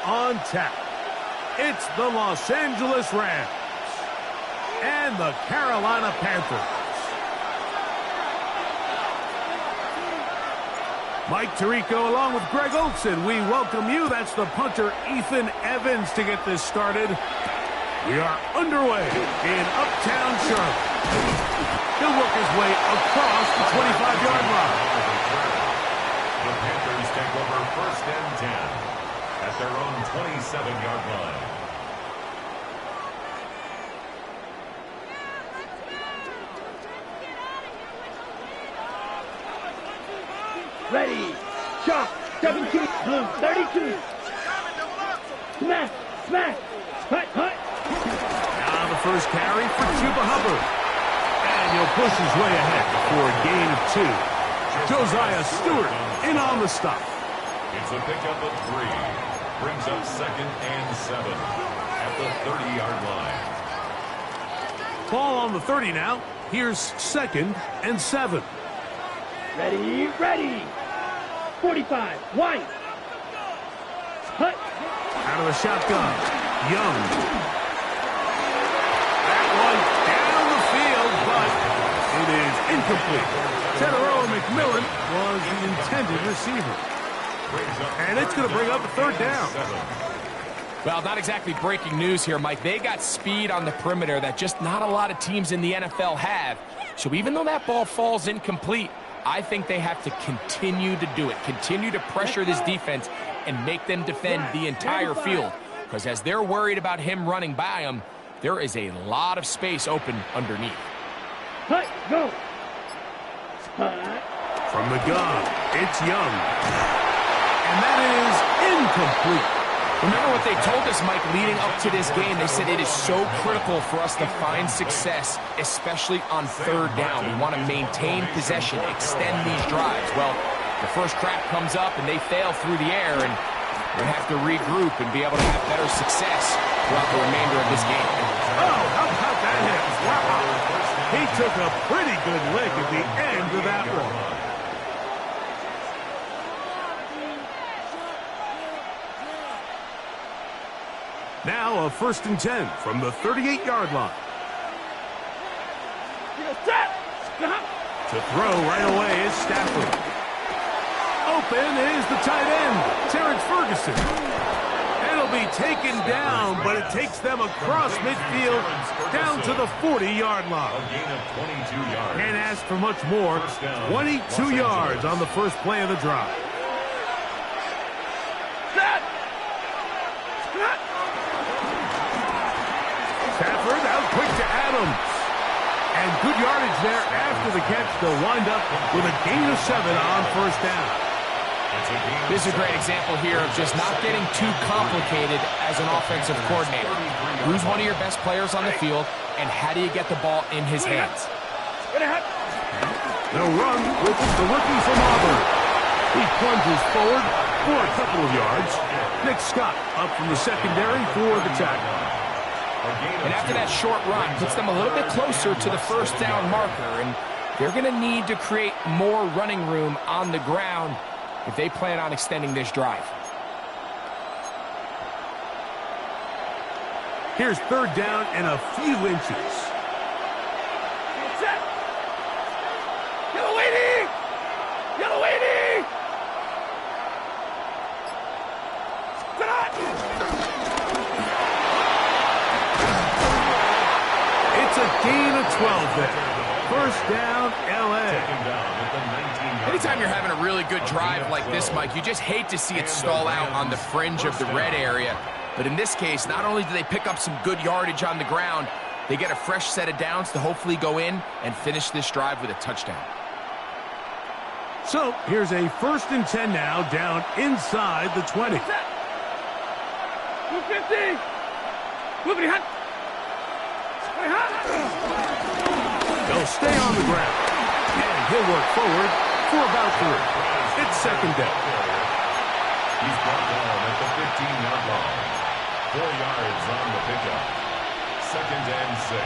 on tap. It's the Los Angeles Rams and the Carolina Panthers. Mike Tirico along with Greg Olson. We welcome you. That's the punter, Ethan Evans, to get this started. We are underway in Uptown Charlotte. He'll work his way across the 25-yard line. The Panthers take over 1st and 10 at their own 27-yard line. Ready, shot, 17, blue, 32. Smash, smash, hut, hut. Now the first carry for Chuba Hubbard. And he'll push his way ahead for a gain of 2. Josiah Stewart in on the stop. It's a pickup of 3. Brings up 2nd and 7 at the 30-yard line. Ball on the 30 now. Here's 2nd and 7. Ready, ready. 45, white. Hut. Out of the shotgun. Young. That one down the field, but it is incomplete. Tedero McMillan was the intended receiver. And it's going to bring up a 3rd down. Well, not exactly breaking news here, Mike. They got speed on the perimeter that just not a lot of teams in the NFL have. So even though that ball falls incomplete, I think they have to continue to do it, continue to pressure this defense and make them defend the entire field. Because as they're worried about him running by them, there is a lot of space open underneath. Hut, go. From the gun, it's Young. And that is incomplete. Remember what they told us, Mike, leading up to this game. They said it is so critical for us to find success, especially on 3rd down. We want to maintain possession, extend these drives. Well, the first crack comes up and they fail through the air, and we have to regroup and be able to have better success throughout the remainder of this game. Oh, how about that hit? Wow. He took a pretty good lick at the end of that one. Now a 1st and 10 from the 38-yard line. To throw right away is Stafford. Open is the tight end, Terrence Ferguson. It'll be taken down, but it takes them across midfield down to the 40-yard line. A gain of 22 yards. Can't ask for much more. 22 yards on the first play of the drive. Stafford out quick to Adams. And good yardage there after the catch. They'll wind up with a gain of 7 on 1st down. This is a great example here of just not getting too complicated as an offensive coordinator. Who's one of your best players on the field, and how do you get the ball in his hands? They'll run with the rookie from Auburn. He plunges forward for a couple of yards. Nick Scott up from the secondary for the tackle. And after that short run, puts them a little bit closer to the 1st down marker, and they're going to need to create more running room on the ground if they plan on extending this drive. Here's 3rd down and a few inches. Yellow waiting! Yellow waiting! It's a gain of 12 there. 1st down, L.A. Anytime you're having a really good drive like this, Mike, you just hate to see it stall out on the fringe of the red area. But in this case, not only do they pick up some good yardage on the ground, they get a fresh set of downs to hopefully go in and finish this drive with a touchdown. So here's a 1st and 10 now, down inside the 20. 250! Moving hot! They'll stay on the ground, and he'll work forward for about 3. It's 2nd down. He's brought down at the 15-yard line. 4 yards on the pickup. 2nd and 6.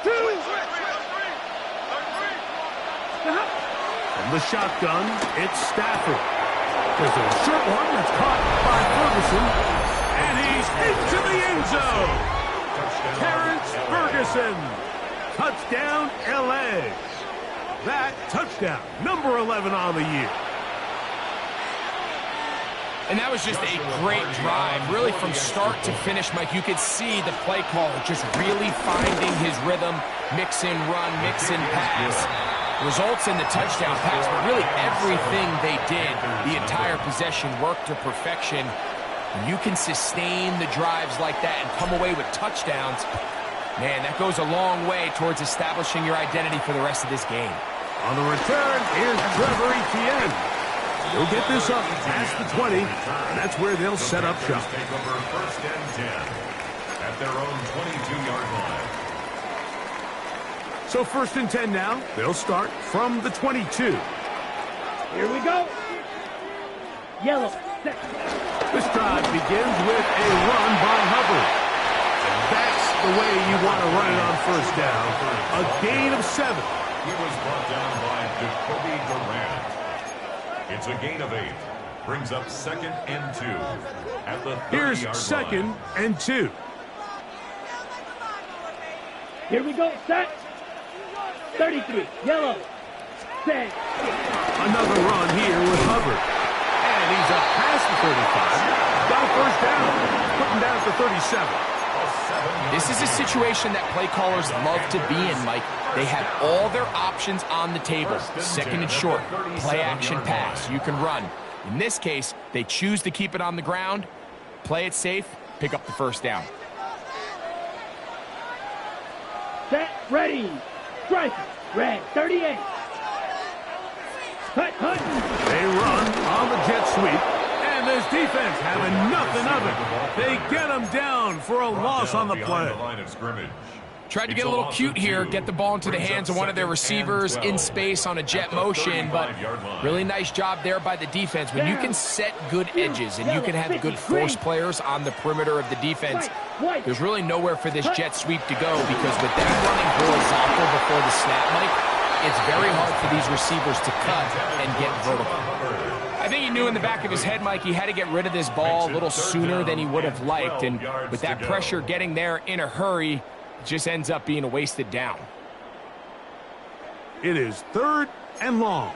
2. Stop. From the shotgun, it's Stafford. There's a short one that's caught by Ferguson. And he's into the end zone. Terrence Ferguson. Touchdown, L.A. That touchdown, number 11 on the year. And that was just a great drive. Really, from start to finish, Mike, you could see the play caller just really finding his rhythm, mix in run, mix in pass. Results in the touchdown pass, but really everything they did, the entire possession worked to perfection. When you can sustain the drives like that and come away with touchdowns, man, that goes a long way towards establishing your identity for the rest of this game. On the return, here's Trevor Etienne. He'll get this up past the 20, and that's where they'll set up shop. Take over 1st and 10 at their own 22-yard line. So 1st and 10 now. They'll start from the 22. Here we go. Yellow. Set. This drive begins with a run by Hubbard. And that's the way you want to run it on 1st down. A gain of 7. He was brought down by Jacoby Durant. It's a gain of 8. Brings up 2nd and 2 at the 30-yard line. Here's 2nd and 2. Here we go. Set. 33. Yellow. Set. Another run here with Hubbard. And he's up past the 35. Got a 1st down. Putting down for 37. This is a situation that play callers love to be in, Mike. They have all their options on the table. 2nd and short, play action pass. You can run. In this case, they choose to keep it on the ground, play it safe, pick up the 1st down. Set. Ready. Strike. Red. 38. Hut. Hut. They run on the jet sweep. And this defense having nothing of it. They get him down for a loss on the play. Tried to get a little cute here, get the ball into the hands of one of their receivers in space on a jet motion, but really nice job there by the defense. When you can set good edges and you can have good force players on the perimeter of the defense, there's really nowhere for this jet sweep to go, because with them running horizontal before the snap, Mike, it's very hard for these receivers to cut and get vertical. I think he knew in the back of his head, Mike, he had to get rid of this ball a little sooner than he would have liked, and with that pressure getting there in a hurry, it just ends up being a wasted down. It is 3rd and long.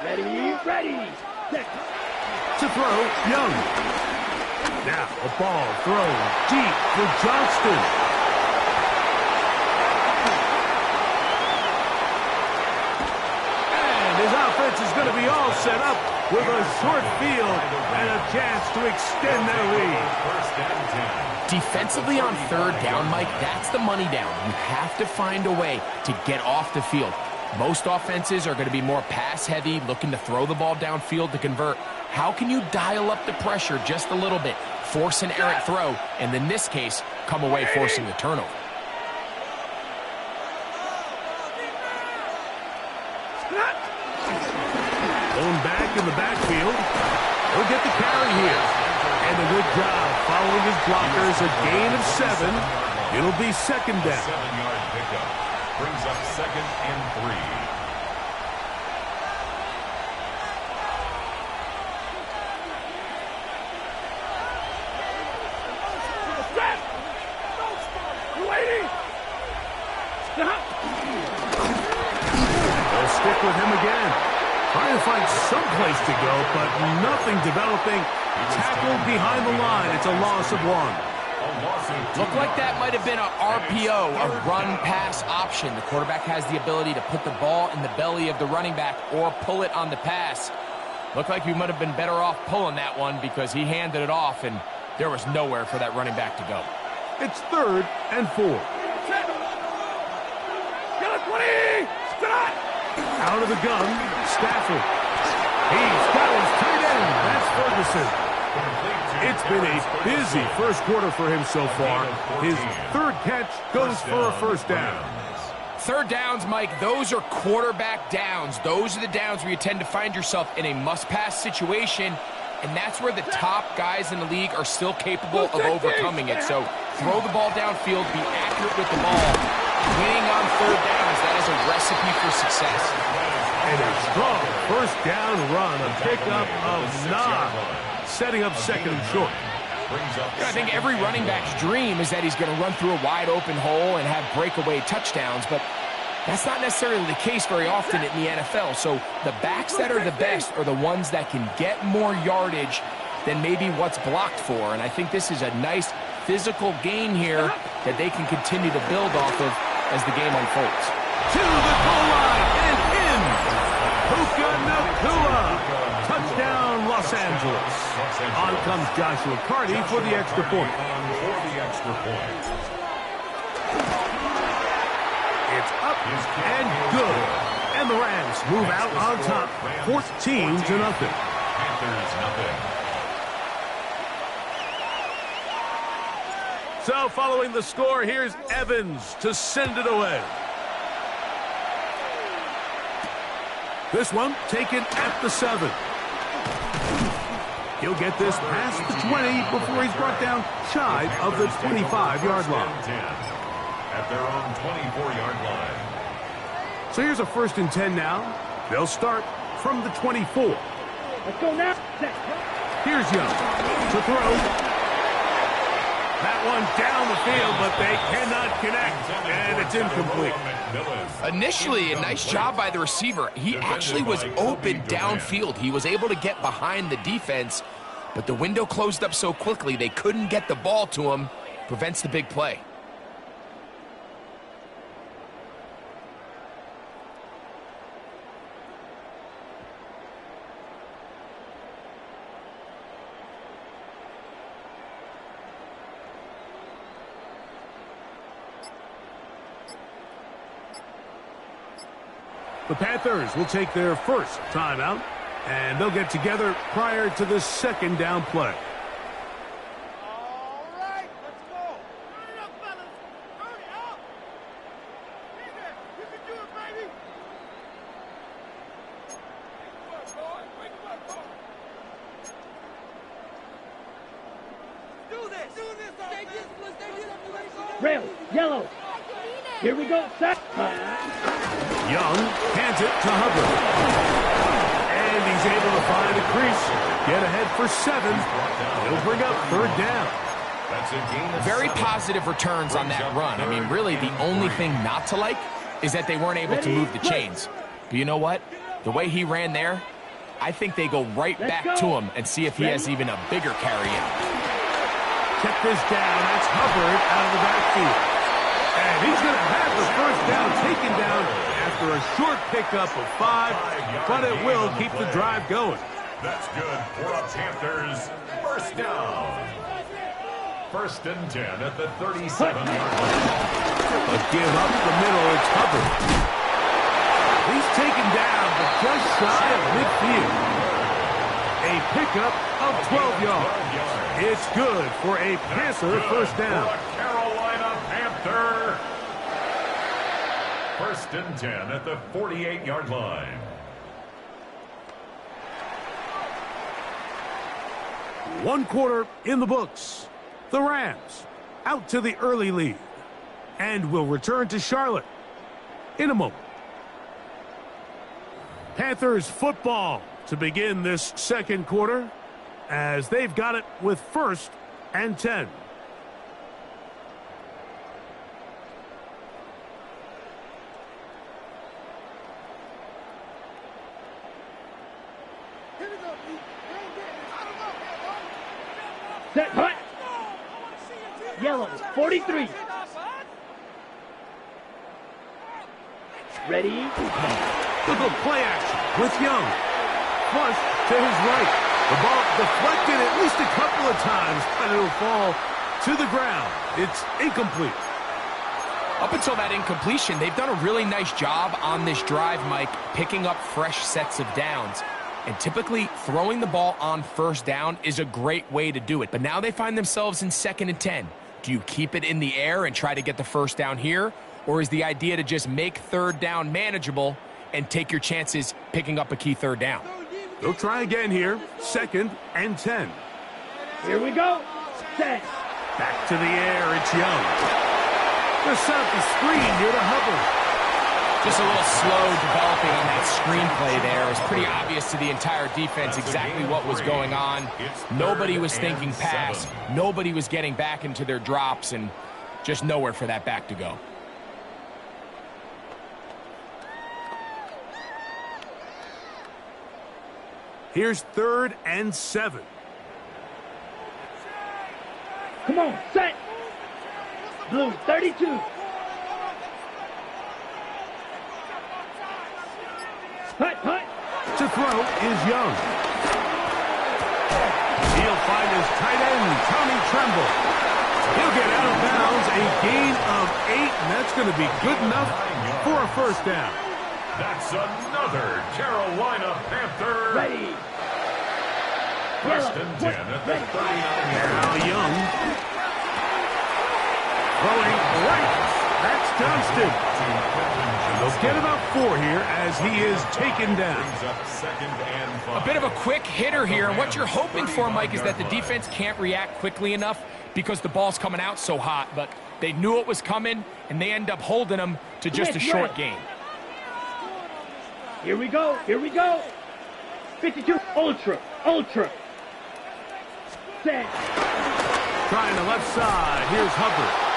Ready. Ready. Set. To throw, Young. Now a ball thrown deep for Johnston. His offense is going to be all set up with a short field and a chance to extend their lead. Defensively on 3rd down, Mike, that's the money down. You have to find a way to get off the field. Most offenses are going to be more pass-heavy, looking to throw the ball downfield to convert. How can you dial up the pressure just a little bit, force an errant throw, and in this case, come away forcing the turnover? Going back in the backfield. He'll get the carry here. And a good job following his blockers. A gain of 7. It'll be 2nd down. 7-yard pickup. Brings up 2nd and 3. Set. You waiting. Stop. They'll stick with him again. Trying to find some place to go, but nothing developing. Tackled behind the line. It's a loss of 1. Looked like that might have been an RPO, a run-pass option. The quarterback has the ability to put the ball in the belly of the running back or pull it on the pass. Looked like he might have been better off pulling that one, because he handed it off, and there was nowhere for that running back to go. It's 3rd and 4. Yellow 20. Stop. Out of the gun, Stafford. He's got his tight end. That's Ferguson. It's been a busy 1st quarter for him so far. His 3rd catch goes for a 1st down. 3rd downs, Mike, those are quarterback downs. Those are the downs where you tend to find yourself in a must-pass situation, and that's where the top guys in the league are still capable of overcoming it. So throw the ball downfield, be accurate with the ball. Winning on third downs, that is a recipe for success. And a strong first down run, a pickup of 9, setting up second and short. Yeah, I think every running back's dream is that he's going to run through a wide open hole and have breakaway touchdowns, but that's not necessarily the case very often in the NFL. So the backs that are the best are the ones that can get more yardage than maybe what's blocked for. And I think this is a nice physical game here that they can continue to build off of as the game unfolds. To the goal line and in. Puka Nacua. Touchdown, Los Angeles. On comes Joshua Carty for the extra point. It's up and good. And the Rams move out on top, 14-0. Panthers nothing. So following the score, here's Evans to send it away. This one taken at the 7. He'll get this past the 20 before he's brought down shy of the 25-yard line. At their own 24-yard line. So here's a 1st and 10 now. They'll start from the 24. Let's go now. Here's Young to throw. That one down the field, but they cannot connect, and it's incomplete. Initially, a nice job by the receiver. He actually was open downfield. He was able to get behind the defense, but the window closed up so quickly they couldn't get the ball to him. Prevents the big play. The Panthers will take their first timeout, and they'll get together prior to the 2nd down play. All right, let's go. Hurry up, fellas. Hurry up. Hey there. You can do it, baby. Big boy. Big boy. Do this. Do this. Rail. Yellow. Here we go, set. Young hands it to Hubbard. And he's able to find a crease. Get ahead for 7. He'll bring up 3rd down. That's a gain of Very 7. positive returns on that run. I mean, really, the only thing not to like is that they weren't able to move the chains. But you know what? The way he ran there, I think they go right back to him and see if he has even a bigger carry in. Check this down. That's Hubbard out of the backfield. And he's going to have the 1st down taken down after a short pickup of 5, but it will keep the drive going. That's good for a Panthers 1st down. 1st and 10 at the 37-yard line. A give up the middle, it's Hubbard. He's taken down, but just shy of midfield. A pickup of 12 yards. It's good for a Panther 1st down. Carolina Panther. 1st and 10 at the 48-yard line. One quarter in the books. The Rams out to the early lead. And will return to Charlotte in a moment. Panthers football to begin this 2nd quarter as they've got it with 1st and 10. Set, hut. Yellow, 43. Ready? Look at play action with Young. Flush to his right. The ball deflected at least a couple of times, but it'll fall to the ground. It's incomplete. Up until that incompletion, they've done a really nice job on this drive, Mike, picking up fresh sets of downs. And typically, throwing the ball on 1st down is a great way to do it. But now they find themselves in 2nd and 10. Do you keep it in the air and try to get the 1st down here? Or is the idea to just make 3rd down manageable and take your chances picking up a key 3rd down? They'll try again here. 2nd and 10. Here we go. Set. Back to the air. It's Young. They'll set up the screen here to Hubbard. Just a little slow developing on that screenplay there. It was pretty obvious to the entire defense exactly what was going on. Nobody was thinking pass. Nobody was getting back into their drops, and just nowhere for that back to go. Here's 3rd and 7. Come on, set. Blue 32. Hut, hut. To throw is Young. He'll find his tight end, Tommy Tremble. He'll get out of bounds, a gain of 8, and that's going to be good enough for a 1st down. That's another Carolina Panther. Ready. 1st and 10 at the 39-yard Now Young. Throwing right. That's Johnston. They'll get about 4 here as he is taken down. A bit of a quick hitter here, and what you're hoping for, Mike, is that the defense can't react quickly enough because the ball's coming out so hot, but they knew it was coming, and they end up holding them to just a short gain. Here we go. Here we go. 52. Ultra. Ultra. Set. Trying the left side. Here's Hubbard.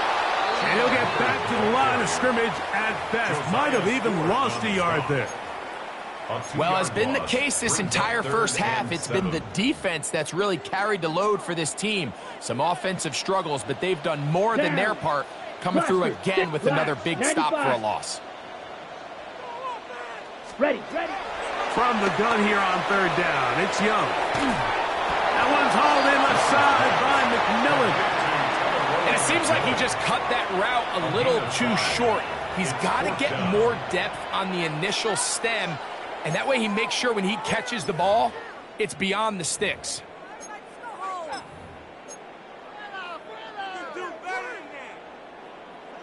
And he'll get back to the line of scrimmage at best. Might have even lost a yard there. Well, has been the case this entire first half. It's been the defense that's really carried the load for this team. Some offensive struggles, but they've done more than their part, coming through again with another big stop for a loss. Ready, ready. From the gun here on 3rd down, it's Young. That one's hauled in left side by McMillan. And it seems like he just cut that route a little too short. He's got to get more depth on the initial stem, and that way he makes sure when he catches the ball, it's beyond the sticks.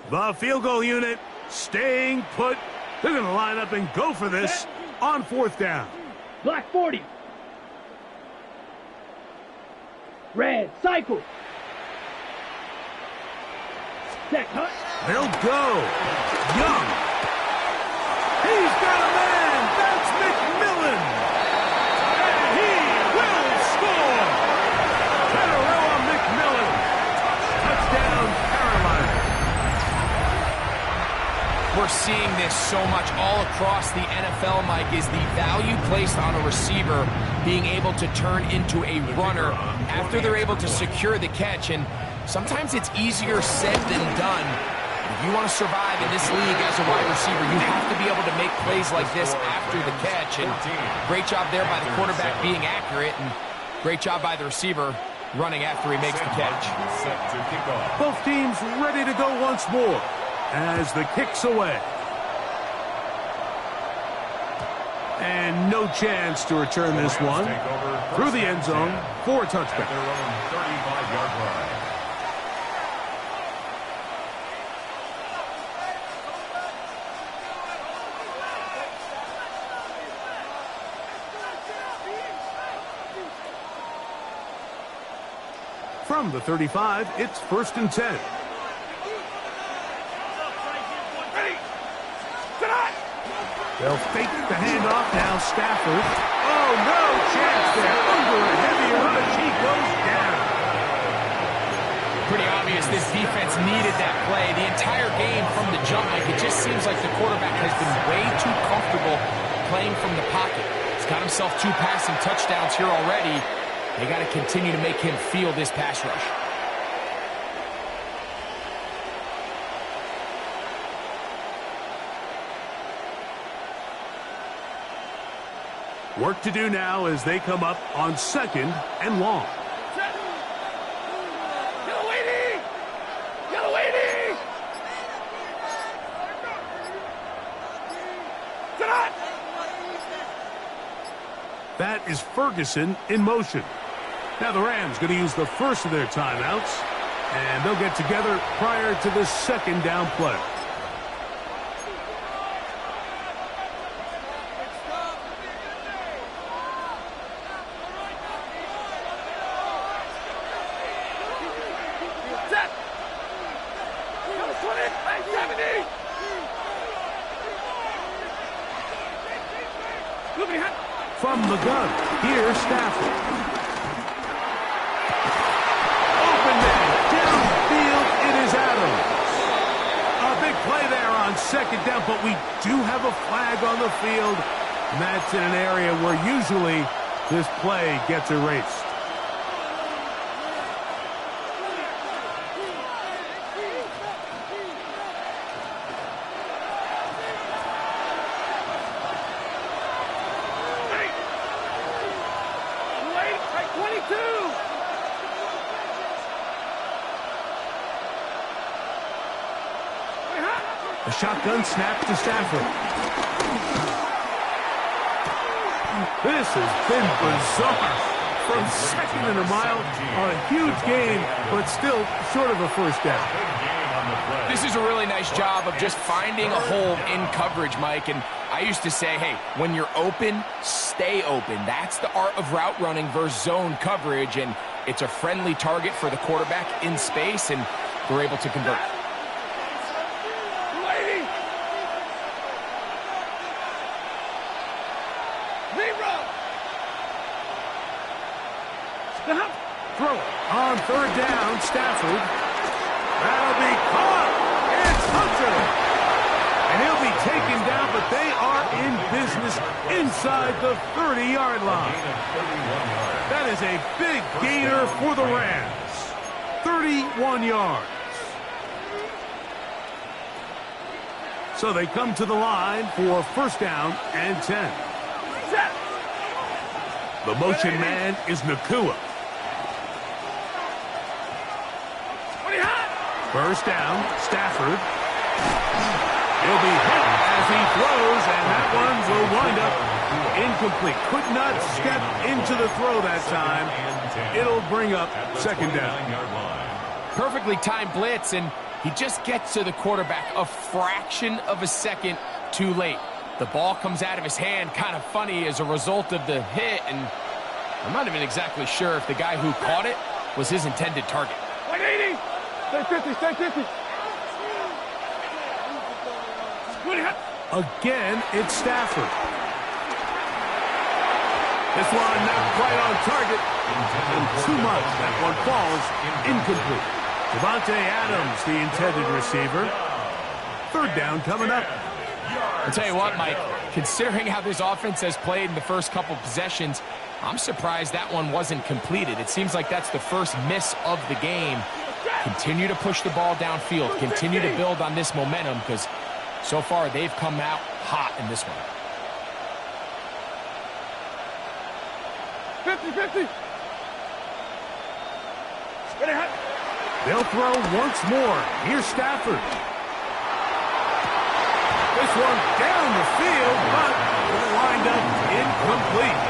The field goal unit staying put. They're going to line up and go for this on 4th down. Black 40. Red, cycle. Set, hut. They'll go. Young. He's got a man. That's McMillan. And he will score. Federer McMillan. Touchdown, Carolina. We're seeing this so much all across the NFL, Mike, is the value placed on a receiver being able to turn into a runner after they're able to secure the catch. And sometimes it's easier said than done. If you want to survive in this league as a wide receiver, you have to be able to make plays like this after the catch. And great job there by the quarterback being accurate, and great job by the receiver running after he makes the catch. Both teams ready to go once more as the kick's away. And no chance to return this one through the end zone for a touchback. Their own 35-yard line. From the 35, it's 1st and 10. They'll fake the handoff now. Stafford. Oh, no chance there. Under a heavy rush, he goes down. Pretty obvious this defense needed that play. The entire game from the jump, like, it just seems like the quarterback has been way too comfortable playing from the pocket. He's got himself 2 passing touchdowns here already. They got to continue to make him feel this pass rush. Work to do now as they come up on 2nd and long. That is Ferguson in motion. Now the Rams going to use the first of their timeouts, and they'll get together prior to the 2nd down play. From the gun, here's Stafford. Open man, downfield, it is Adams. A big play there on second down, but we do have a flag on the field. And that's in an area where usually this play gets erased. A shotgun snap to Stafford. This has been bizarre. From second and a mile on a huge game, but still short of a first down. This is a really nice job of just finding a hole in coverage, Mike. And I used to say, hey, when you're open, stay open. That's the art of route running versus zone coverage. And it's a friendly target for the quarterback in space, and they're able to convert. Throw it on third down, Stafford. That'll be caught. It's Hunter. And he'll be taken down, but they are in business inside the 30-yard line. That is a big gainer for the Rams. 31 yards. So they come to the line for first down and 10. The motion man is NcAA. First down, Stafford. He'll be hit as he throws, and that one will wind up incomplete. Could not step into the throw that time. It'll bring up second down. Perfectly timed blitz, and he just gets to the quarterback a fraction of a second too late. The ball comes out of his hand kind of funny as a result of the hit, and I'm not even exactly sure if the guy who caught it was his intended target. 180! Stay 50, stay 50. Again, it's Stafford. This one not quite on target. And too much. That one falls incomplete. Devontae Adams, the intended receiver. Third down coming up. I'll tell you what, Mike, considering how this offense has played in the first couple possessions, I'm surprised that one wasn't completed. It seems like that's the first miss of the game. Continue to push the ball downfield. Continue to build on this momentum, because so far they've come out hot in this one. 50-50. They'll throw once more. Here's Stafford. This one down the field, but will wind up incomplete.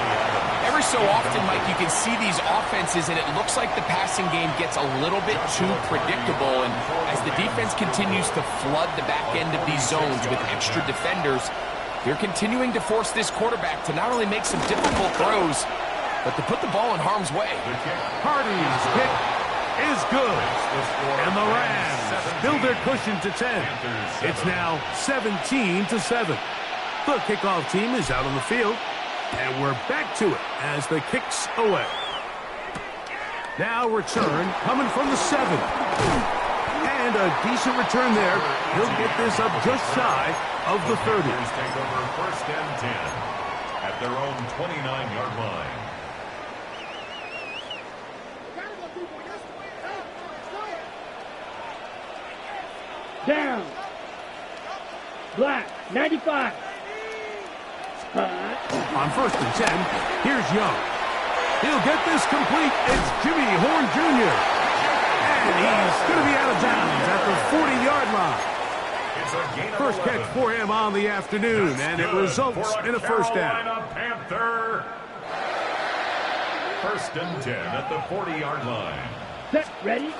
Every so often, Mike, you can see these offenses, and it looks like the passing game gets a little bit too predictable. And as the defense continues to flood the back end of these zones with extra defenders, they're continuing to force this quarterback to not only make some difficult throws, but to put the ball in harm's way. Hardy's kick is good. And the Rams build their cushion to 10. It's now 17-7. The kickoff team is out on the field. And we're back to it as the kick's away. Now return coming from the 7. And a decent return there. He'll get this up just shy of the 30. Take over first and 10 at their own 29-yard line. Down. Black, 95. On first and 10, here's Young. He'll get this complete. It's Jimmy Horn Jr. And he's going to be out of bounds at the 40-yard line. First catch for him on the afternoon, and it results in a first down. Panther. First and 10 at the 40-yard line. Set, ready.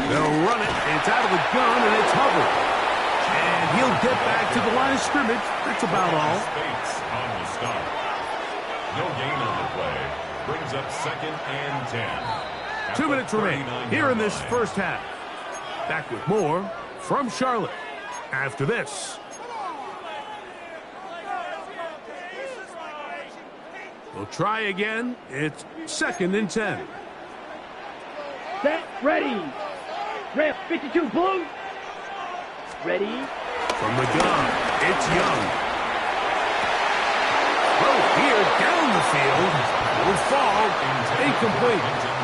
They'll run it. It's out of the gun, and it's Hubbard. And he'll get back to the line of scrimmage. That's about all. Spates on the stop. No gain on the play. Brings up second and 10. 2 minutes remain here in this first half. Back with more from Charlotte after this. We'll try again. It's 2nd and 10. Set, ready. Ref 52 blue. Ready. From the gun, it's Young. Oh, here down the field. Will fall. Incomplete.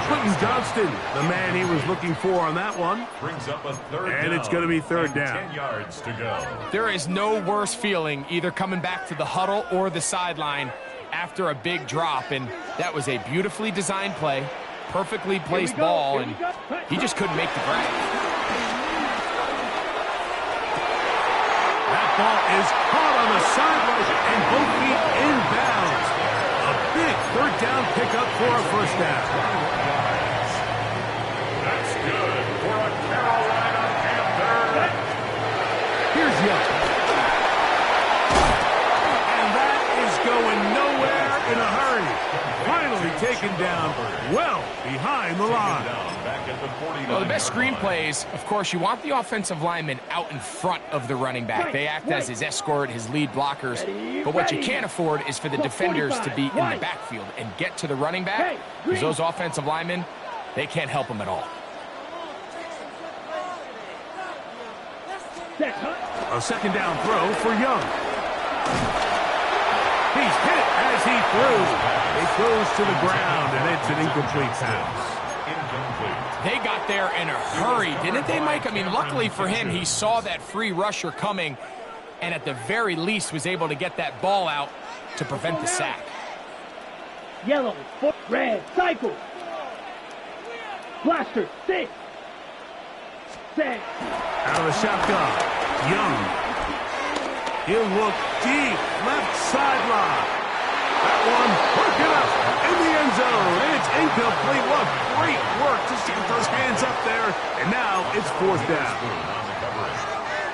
Quentin Johnston, the man he was looking for on that one. Brings up a third and down, it's going to be 3rd down. 10 yards to go. There is no worse feeling either coming back to the huddle or the sideline after a big drop, and that was a beautifully designed play, perfectly placed ball, and he just couldn't make the grab. That ball is caught on the sideline and both feet inbounds. A big 3rd down pickup for a 1st down. That's good for a Carolina Panther. Here's Young. And that is going nowhere in a hurry. Finally taken down well behind the line. Well, the best screen plays, of course, you want the offensive lineman out in front of the running back. They act as his escort, his lead blockers. But what you can't afford is for the defenders to be in the backfield and get to the running back, because those offensive linemen, they can't help them at all. A 2nd down throw for Young. He's hit as he threw. It goes to the ground, and it's an incomplete pass. They got there in a hurry, didn't they, Mike? I mean, luckily for him, he saw that free rusher coming, and at the very least was able to get that ball out to prevent the sack. Yellow, red, cycle. Blaster, 6. Set. Out of the shotgun, Young. He'll look deep, left sideline. That one, working up in the end zone, and it's incomplete. What great work to get those hands up there, and now it's 4th down.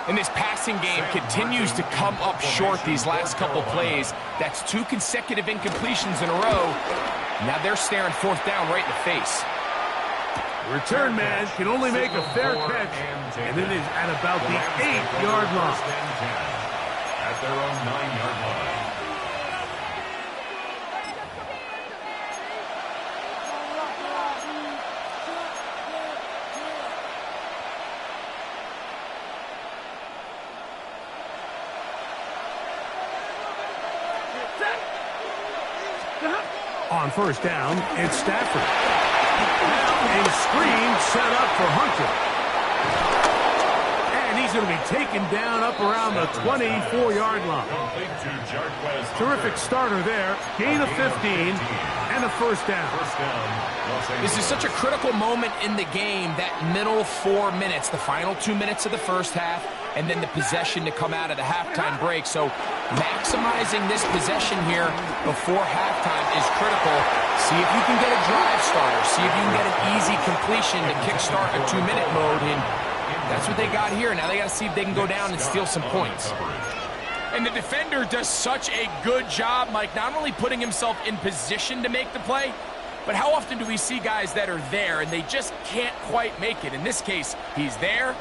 And this passing game continues to come up short these last couple plays. That's 2 consecutive incompletions in a row. Now they're staring 4th down right in the face. Return man can only make a fair catch, and it is at about the 8-yard line. At their own 9-yard line. On 1st down, it's Stafford. Now a screen set up for Hunter. And he's going to be taken down up around the 24-yard line. Terrific starter there. Gain of 15 and a 1st down. This is such a critical moment in the game, that middle 4 minutes, the final 2 minutes of the first half, and then the possession to come out of the halftime break. So maximizing this possession here before halftime is critical. See if you can get a drive starter. See if you can get an easy completion to kickstart a 2-minute mode. And that's what they got here. Now they got to see if they can go down and steal some points. And the defender does such a good job, Mike, not only putting himself in position to make the play, but how often do we see guys that are there and they just can't quite make it? In this case, he's there,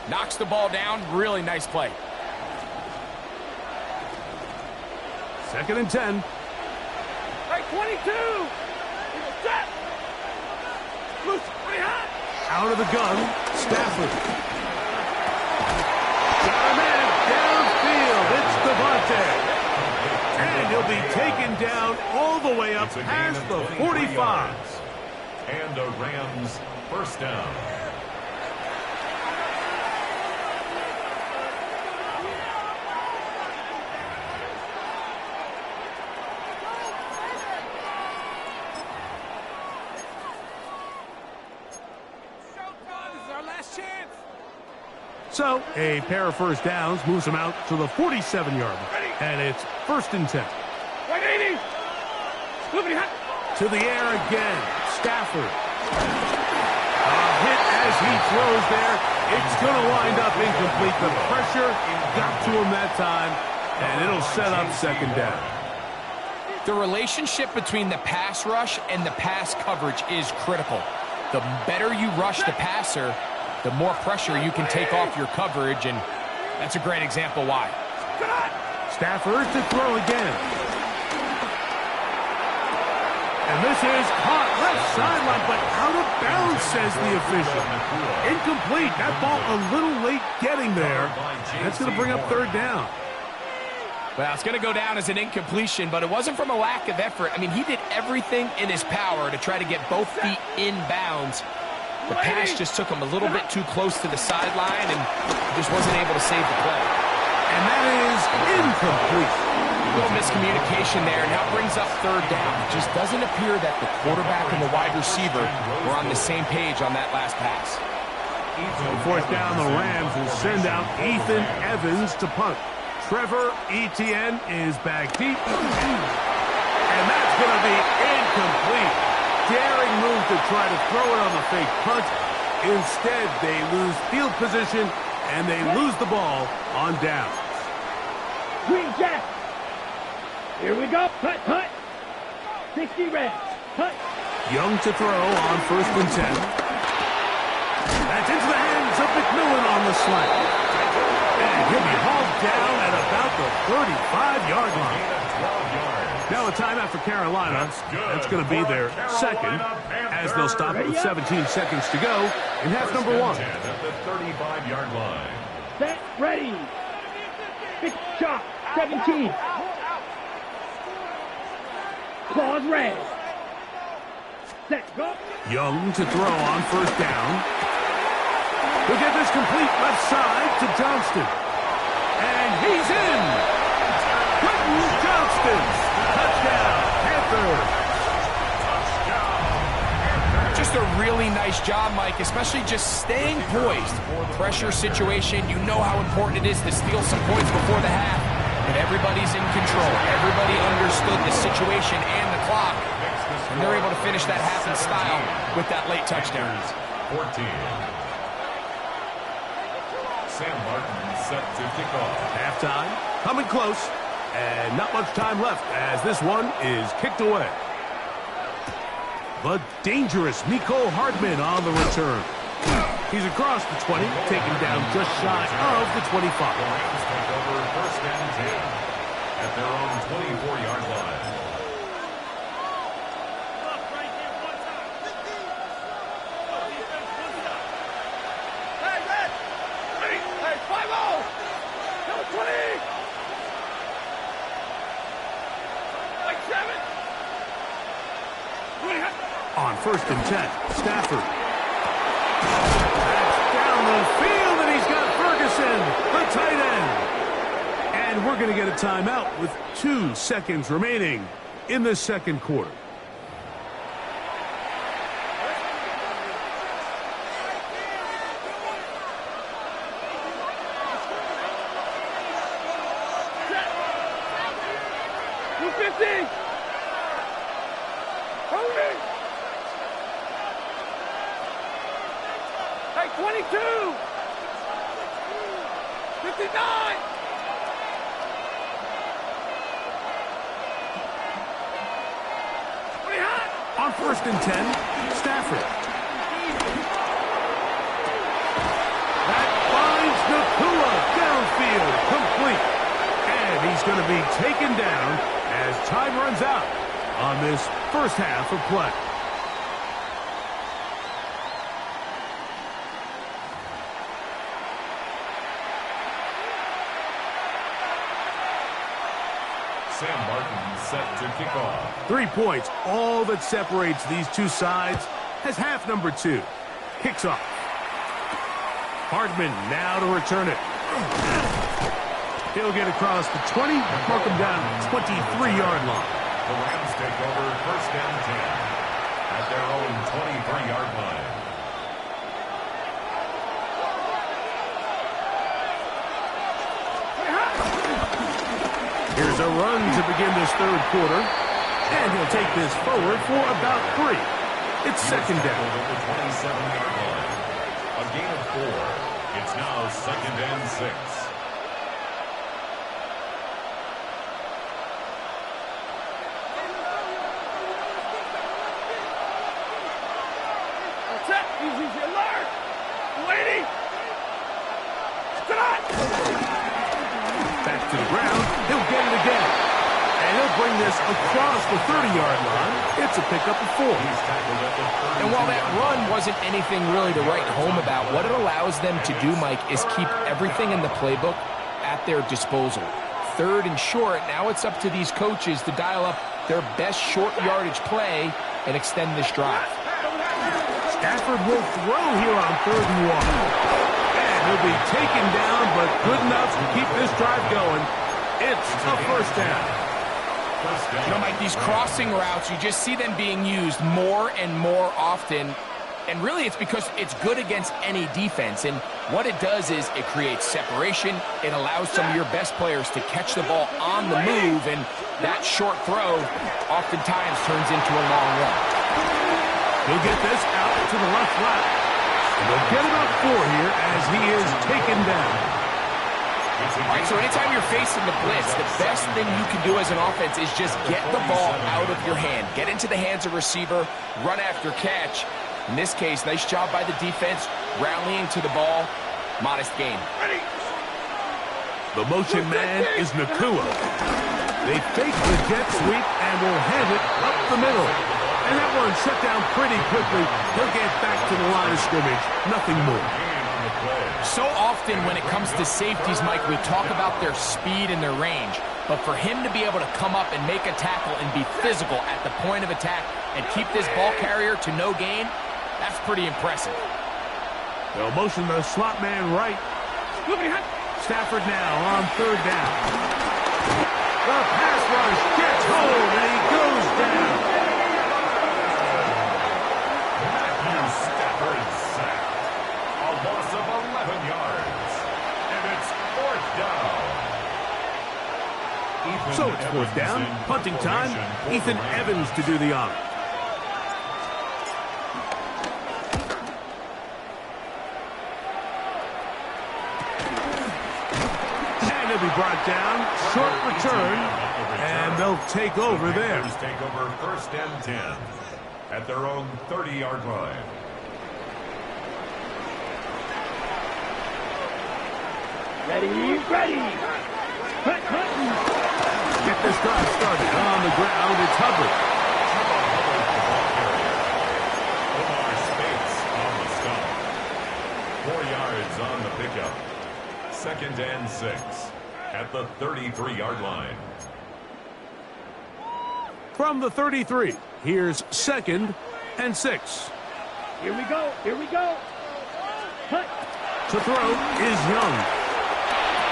knocks the ball down. Really nice play. 2nd and 10. Right, 22. Set. Loose, pretty hot. Out of the gun, Stafford. Got a man downfield. It's Devontae. And he'll be taken down all the way up past the 45. And a Rams 1st down. So, a pair of 1st downs moves him out to the 47-yard line. And it's 1st and 10. To the air again. Stafford. A hit as he throws there. It's going to wind up incomplete. The pressure got to him that time, and it'll set up 2nd down. The relationship between the pass rush and the pass coverage is critical. The better you rush the passer, the more pressure you can take off your coverage, and that's a great example why. Stafford to throw again. And this is caught left sideline, but out of bounds, says the official. Incomplete. That ball a little late getting there. That's going to bring up third down. Well, it's going to go down as an incompletion, but it wasn't from a lack of effort. I mean, he did everything in his power to try to get both feet in bounds. The pass just took him a little bit too close to the sideline, and he just wasn't able to save the play. And that is incomplete. A little miscommunication there, and now brings up third down. It just doesn't appear that the quarterback and the wide receiver were on the same page on that last pass. Fourth down, the Rams will send out Ethan Evans to punt. Trevor Etienne is back deep. And that's going to be incomplete. Daring move to try to throw it on the fake punt. Instead, they lose field position, and they lose the ball on downs. Green Jack. Here we go. Cut, cut. 60 Reds. Cut. Young to throw on 1st and 10. That's into the hands of McMillan on the slant. And he'll be hauled down at about the 35-yard line. Now a timeout for Carolina. That's going to be their second, as they'll stop it with 17 seconds to go in half number 1. At the 35-yard line. Set, ready. Big shot, 17. Claws red. Set, go. Young to throw on 1st down. He'll get this complete left side to Johnston. And he's in. Quentin Johnston. Touchdown, Panthers. Just a really nice job, Mike, especially just staying poised. Pressure situation, you know how important it is to steal some points before the half. But everybody's in control. Everybody understood the situation and the clock. And they're able to finish that half in style with that late touchdown. 14. Sam Martin set to kick off. Halftime, coming close, and not much time left as this one is kicked away. The dangerous Mecole Hardman on the return. He's across the 20, taken down just shy of the 25. The Rams take over 1st and 10 at their own 24-yard line. Hey, Red! Hey, 5-0! Number 20! Like 7! On 1st and 10, Stafford. That's down the field, and he's got Ferguson, the tight end. And we're going to get a timeout with 2 seconds remaining in the second quarter. Hey, 22! 59! On 1st and 10, Stafford. That finds Nakua downfield, complete. And he's going to be taken down as time runs out on this first half of play. Sam Martin set to kick off. 3 points, all that separates these two sides, as half number 2 kicks off. Hardman now to return it. He'll get across the 20, mark him down at the 23-yard line. The Rams take over 1st and 10 at their own 23-yard line. Here's a run to begin this third quarter. And he'll take this forward for about 3. It's second down. At the 27-yard line. A gain of 4. It's now 2nd and 6. Easy, alert! Waiting! Tonight! Back to the ground. He'll get it again. And he'll bring bring this across the 30-yard line. It's a pickup of 4. And while that run wasn't anything really to write home about, what it allows them to do, Mike, is keep everything in the playbook at their disposal. 3rd and short, now it's up to these coaches to dial up their best short yardage play and extend this drive. Stafford will throw here on 3rd and 1. And he'll be taken down, but good enough to keep this drive going. It's a first down. You know, Mike, these crossing routes, you just see them being used more and more often. And really, it's because it's good against any defense. And what it does is it creates separation. It allows some of your best players to catch the ball on the move. And that short throw oftentimes turns into a long run. He'll get this out to the left flat. And they'll get about 4 here as he is taken down. All right, so anytime you're facing the blitz, the best thing you can do as an offense is just get the ball out of your hand. Get into the hands of receiver, run after catch. In this case, nice job by the defense, rallying to the ball. Modest gain. The motion man is NcAA. They fake the jet sweep and will hand it up the middle. And that one shut down pretty quickly. He'll get back to the line of scrimmage. Nothing more. So often when it comes to safeties, Mike, we talk about their speed and their range. But for him to be able to come up and make a tackle and be physical at the point of attack and keep this ball carrier to no gain, that's pretty impressive. They'll motion the slot man right. Stafford now on 3rd down. The pass rush gets home and he goes down. Stafford sacked. A loss of 11 yards. And it's 4th down. So it's 4th down. Punting time. Ethan Evans to do the honor. And he'll be brought down. Short return. And they'll take over there. Take over 1st and 10 at their own 30-yard line. Ready. Cut. Get this drive started on the ground. It's Hubbard. Omar Spates on the stop. 4 yards on the pickup. 2nd and 6 at the 33-yard line. From the 33, here's 2nd and 6. Here we go. Cut. To throw is Young.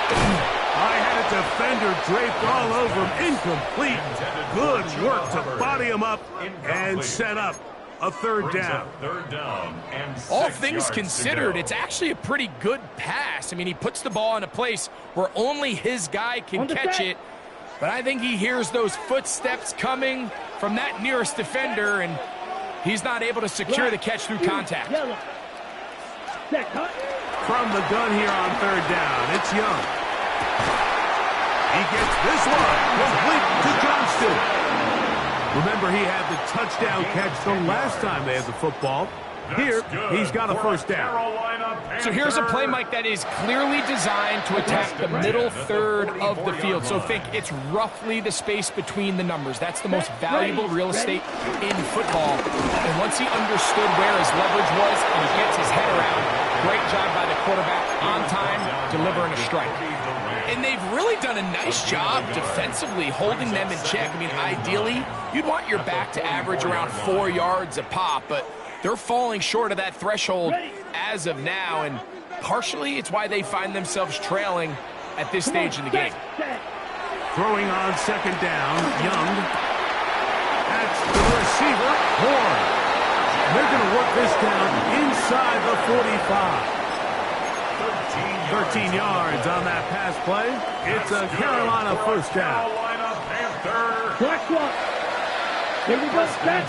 I had a defender draped all over him. Incomplete. Good work to body him up and set up a 3rd down. 3rd down and 6 All things yards considered, to go. it's actually a pretty good pass. I mean, he puts the ball in a place where only his guy can catch it. But I think he hears those footsteps coming from that nearest defender, and he's not able to secure the catch through contact. Set cut. From the gun here on 3rd down, it's Young. He gets this one complete to Johnston. Remember, he had the touchdown catch the last time they had the football. Here, he's got a 1st down. So here's a play, Mike, that is clearly designed to attack the middle 3rd of the field. So think it's roughly the space between the numbers. That's the most valuable real estate in football. And once he understood where his leverage was and he gets his head around, great job by the quarterback on time, delivering a strike. And they've really done a nice job defensively holding them in check. I mean, ideally, you'd want your back to average around 4 yards a pop, but they're falling short of that threshold as of now, and partially it's why they find themselves trailing at this stage in the game. Throwing on 2nd down, Young. That's the receiver, Horn. They're going to work this down inside the 45. 13 yards on that pass play. It's a Carolina 1st down. Black swap. Here we go. Set.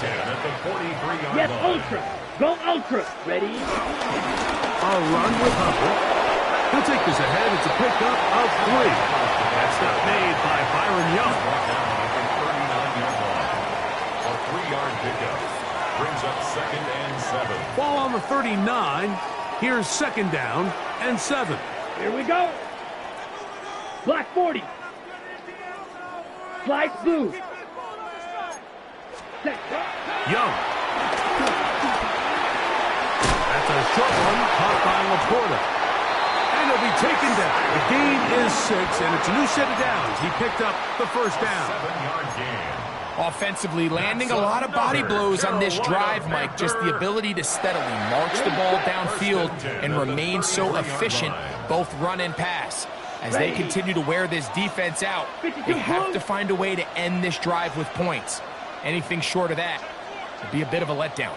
Yes, ultra. Go ultra. Ready. A run with Hubbard. He'll take this ahead. It's a pickup of 3. That's not made by Byron Young. A 3-yard pickup brings up 2nd and 7. Ball on the 39. Here's 2nd down and 7. Here we go. Black 40. Slide blue. Set. Young. That's a short one, caught by Laporta. And he'll be taken down. The gain is 6, and it's a new set of downs. He picked up the first down. 7-yard gain. Offensively, landing a lot of body blows on this drive, Mike. Just the ability to steadily march the ball downfield and remain so efficient, both run and pass. As they continue to wear this defense out, they have to find a way to end this drive with points. Anything short of that would be a bit of a letdown.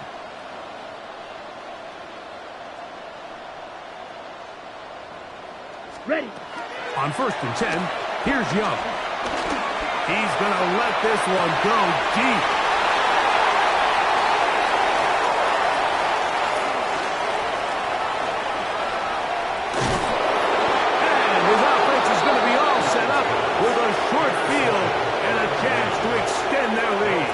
Ready. On 1st and 10, here's Young. He's going to let this one go deep. And his offense is going to be all set up with a short field and a chance to extend their lead.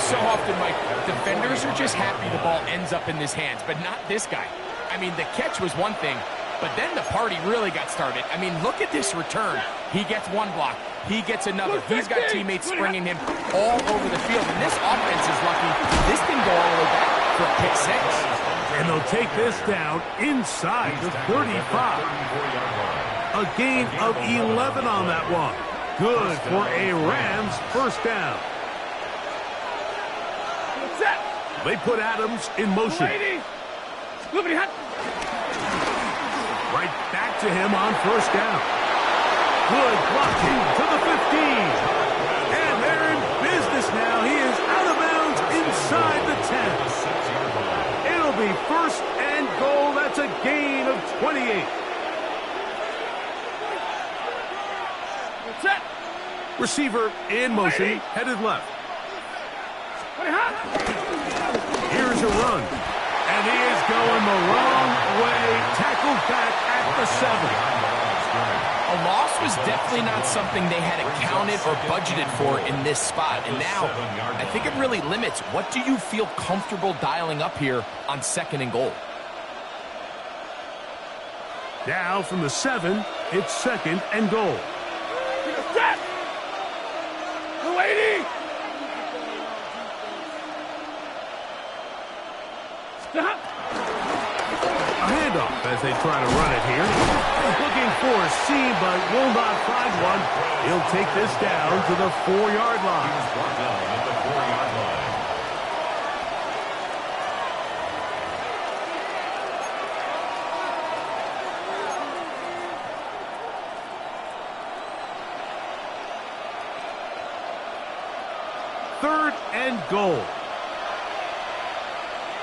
So often, Mike, defenders are just happy the ball ends up in his hands, but not this guy. I mean, the catch was one thing, but then the party really got started. I mean, look at this return. He gets one block. He gets another. He's got teammates springing him all over the field. And this offense is lucky. This can go all the way back for a pick 6. And they'll take this down inside the 35. A gain of 11 on that one. Good for a Rams first down. They put Adams in motion. Right back to him on first down. Good blocking to the 15. And they're in business now. He is out of bounds inside the 10. It'll be 1st and goal. That's a gain of 28. Receiver in motion, headed left. Here's a run. And he is going the wrong way. Tackled back at the 7. A loss was definitely not something they had accounted or budgeted for in this spot. And now, I think it really limits what do you feel comfortable dialing up here on 2nd and goal. Now from the 7, it's 2nd and goal. Set. 280. Stop. A handoff as they try to run it here. Looking for a seam, but will not find one. He'll take this down to the 4-yard line. He's brought down at the 4-yard line. Third and goal.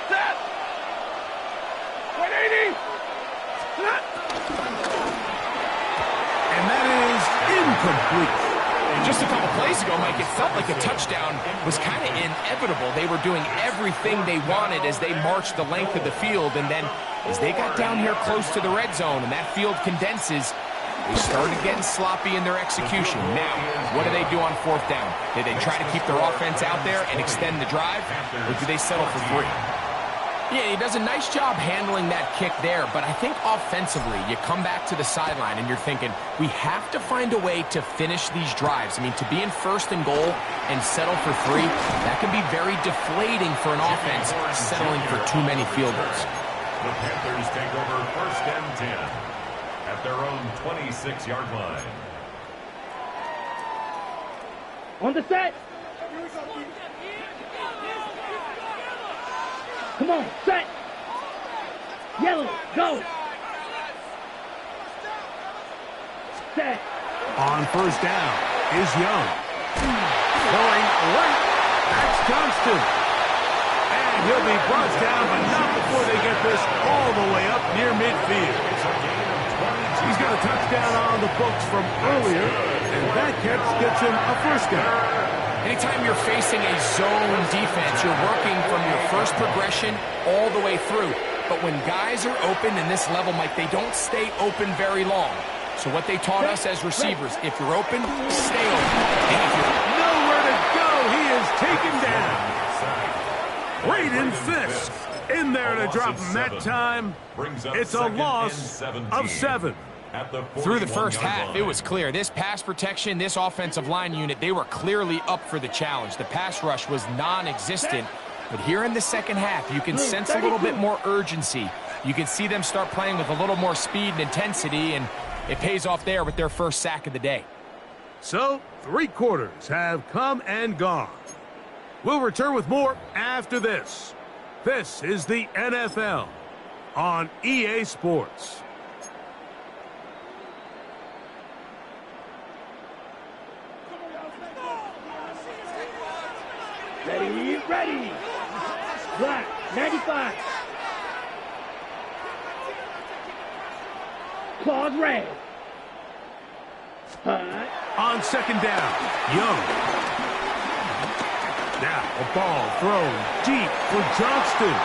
Set. 180. Set. And that is incomplete. Just a couple plays ago, Mike, it felt like a touchdown was kind of inevitable. They were doing everything they wanted as they marched the length of the field. And then as they got down here close to the red zone and that field condenses, they started getting sloppy in their execution. Now, what do they do on 4th down? Did they try to keep their offense out there and extend the drive? Or do they settle for 3? Yeah, he does a nice job handling that kick there, but I think offensively, you come back to the sideline and you're thinking, we have to find a way to finish these drives. I mean, to be in 1st and goal and settle for 3, that can be very deflating for an offense settling for too many field goals. The Panthers take over 1st and 10 at their own 26-yard line. On the set. Come on, set. Yellow, go. Set. On 1st down is Young. Going right. That's Johnston. And he'll be brought down, but not before they get this all the way up near midfield. He's got a touchdown on the books from earlier, and that catch gets him a 1st down. Anytime you're facing a zone defense, you're working from your first progression all the way through. But when guys are open in this level, Mike, they don't stay open very long. So what they taught us as receivers, if you're open, stay open. And if you're nowhere to go, he is taken down. Braden Fisk in there to drop him that time. It's a loss of 7. at the 41-yard Through the first half, line. it was clear. This pass protection, this offensive line unit, they were clearly up for the challenge. The pass rush was non-existent. But here in the second half, you can sense a little bit more urgency. You can see them start playing with a little more speed and intensity, and it pays off there with their first sack of the day. So, 3 quarters have come and gone. We'll return with more after this. This is the NFL on EA Sports. Ready, ready. Black, 95. Claws red. Hunt. On second down, Young. Now a ball thrown deep for Johnston.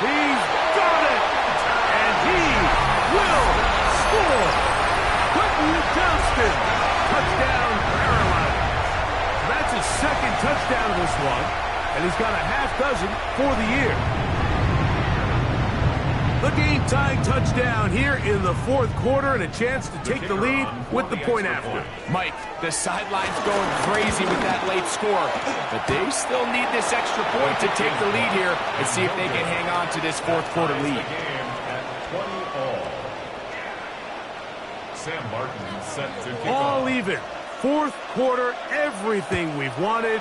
He's got it! And he will score! Quentin Johnston! Touchdown, Carolina. That's his second touchdown of this one, and he's got a half dozen for the year. The game-tying touchdown here in the fourth quarter, and a chance to take the lead with the point after. Mike, the sideline's going crazy with that late score, but they still need this extra point to take the lead here and see if they can hang on to this fourth quarter lead. Game at 20-all. Sam Martin set to kick All off. even. Fourth quarter, everything we've wanted.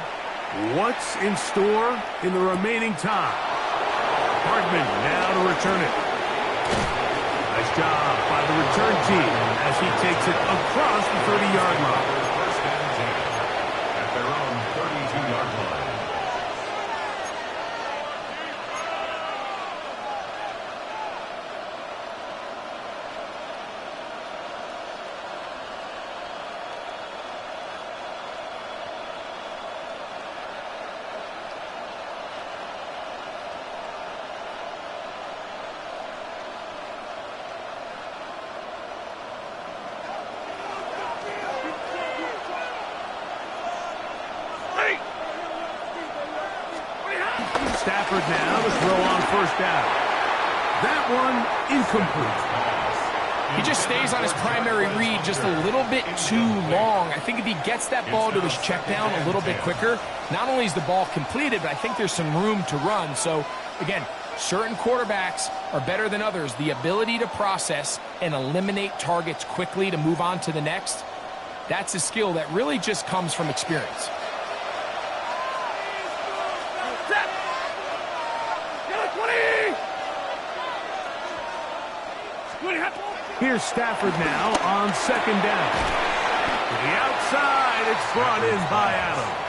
What's in store in the remaining time? Hardman now to return it. Nice job by the return team as he takes it across the 30-yard line. First and 10 at their own 32-yard line. Stafford now to throw on first down. That one incomplete. He just stays on his primary read just a little bit too long. I think if he gets that ball to his check down a little bit quicker, not only is the ball completed, but I think there's some room to run. So, again, certain quarterbacks are better than others. The ability to process and eliminate targets quickly to move on to the next, that's a skill that really just comes from experience. Here's Stafford now on second down. To the outside, it's brought in by Adams.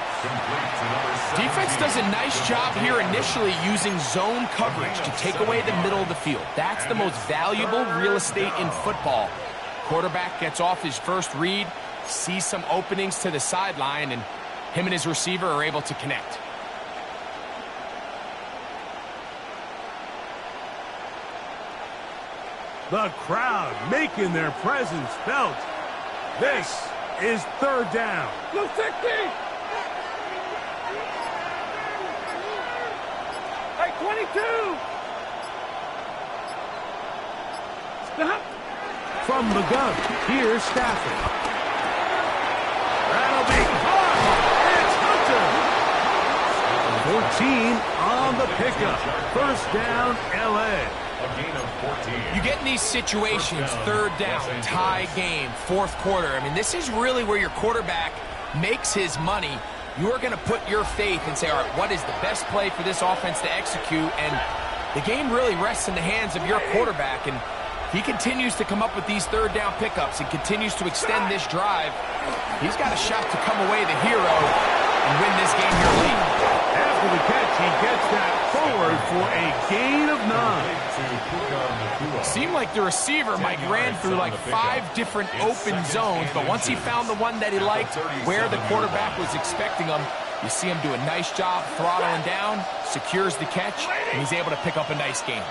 Defense does a nice job here initially using zone coverage to take away the middle of the field. That's the most valuable real estate in football. Quarterback gets off his first read, sees some openings to the sideline, and him and his receiver are able to connect. The crowd making their presence felt. This is third down. Blue 60. Hey, 22. Stop. From the gun, here's Stafford. That'll be caught. It's Hunter. 14 on the pickup. First down, L.A. A gain of 14. You get in these situations, third down, tie game, fourth quarter. I mean, this is really where your quarterback makes his money. You're going to put your faith and say, all right, what is the best play for this offense to execute? And the game really rests in the hands of your quarterback. And if he continues to come up with these third down pickups and continues to extend this drive, he's got a shot to come away the hero and win this game here late. After the catch, he gets that forward for a gain of 9. Seemed like the receiver, Mike, ran through like 5 different open zones, but once he found the one that he liked, where the quarterback was expecting him, you see him do a nice job throttling down, secures the catch, and he's able to pick up a nice gain.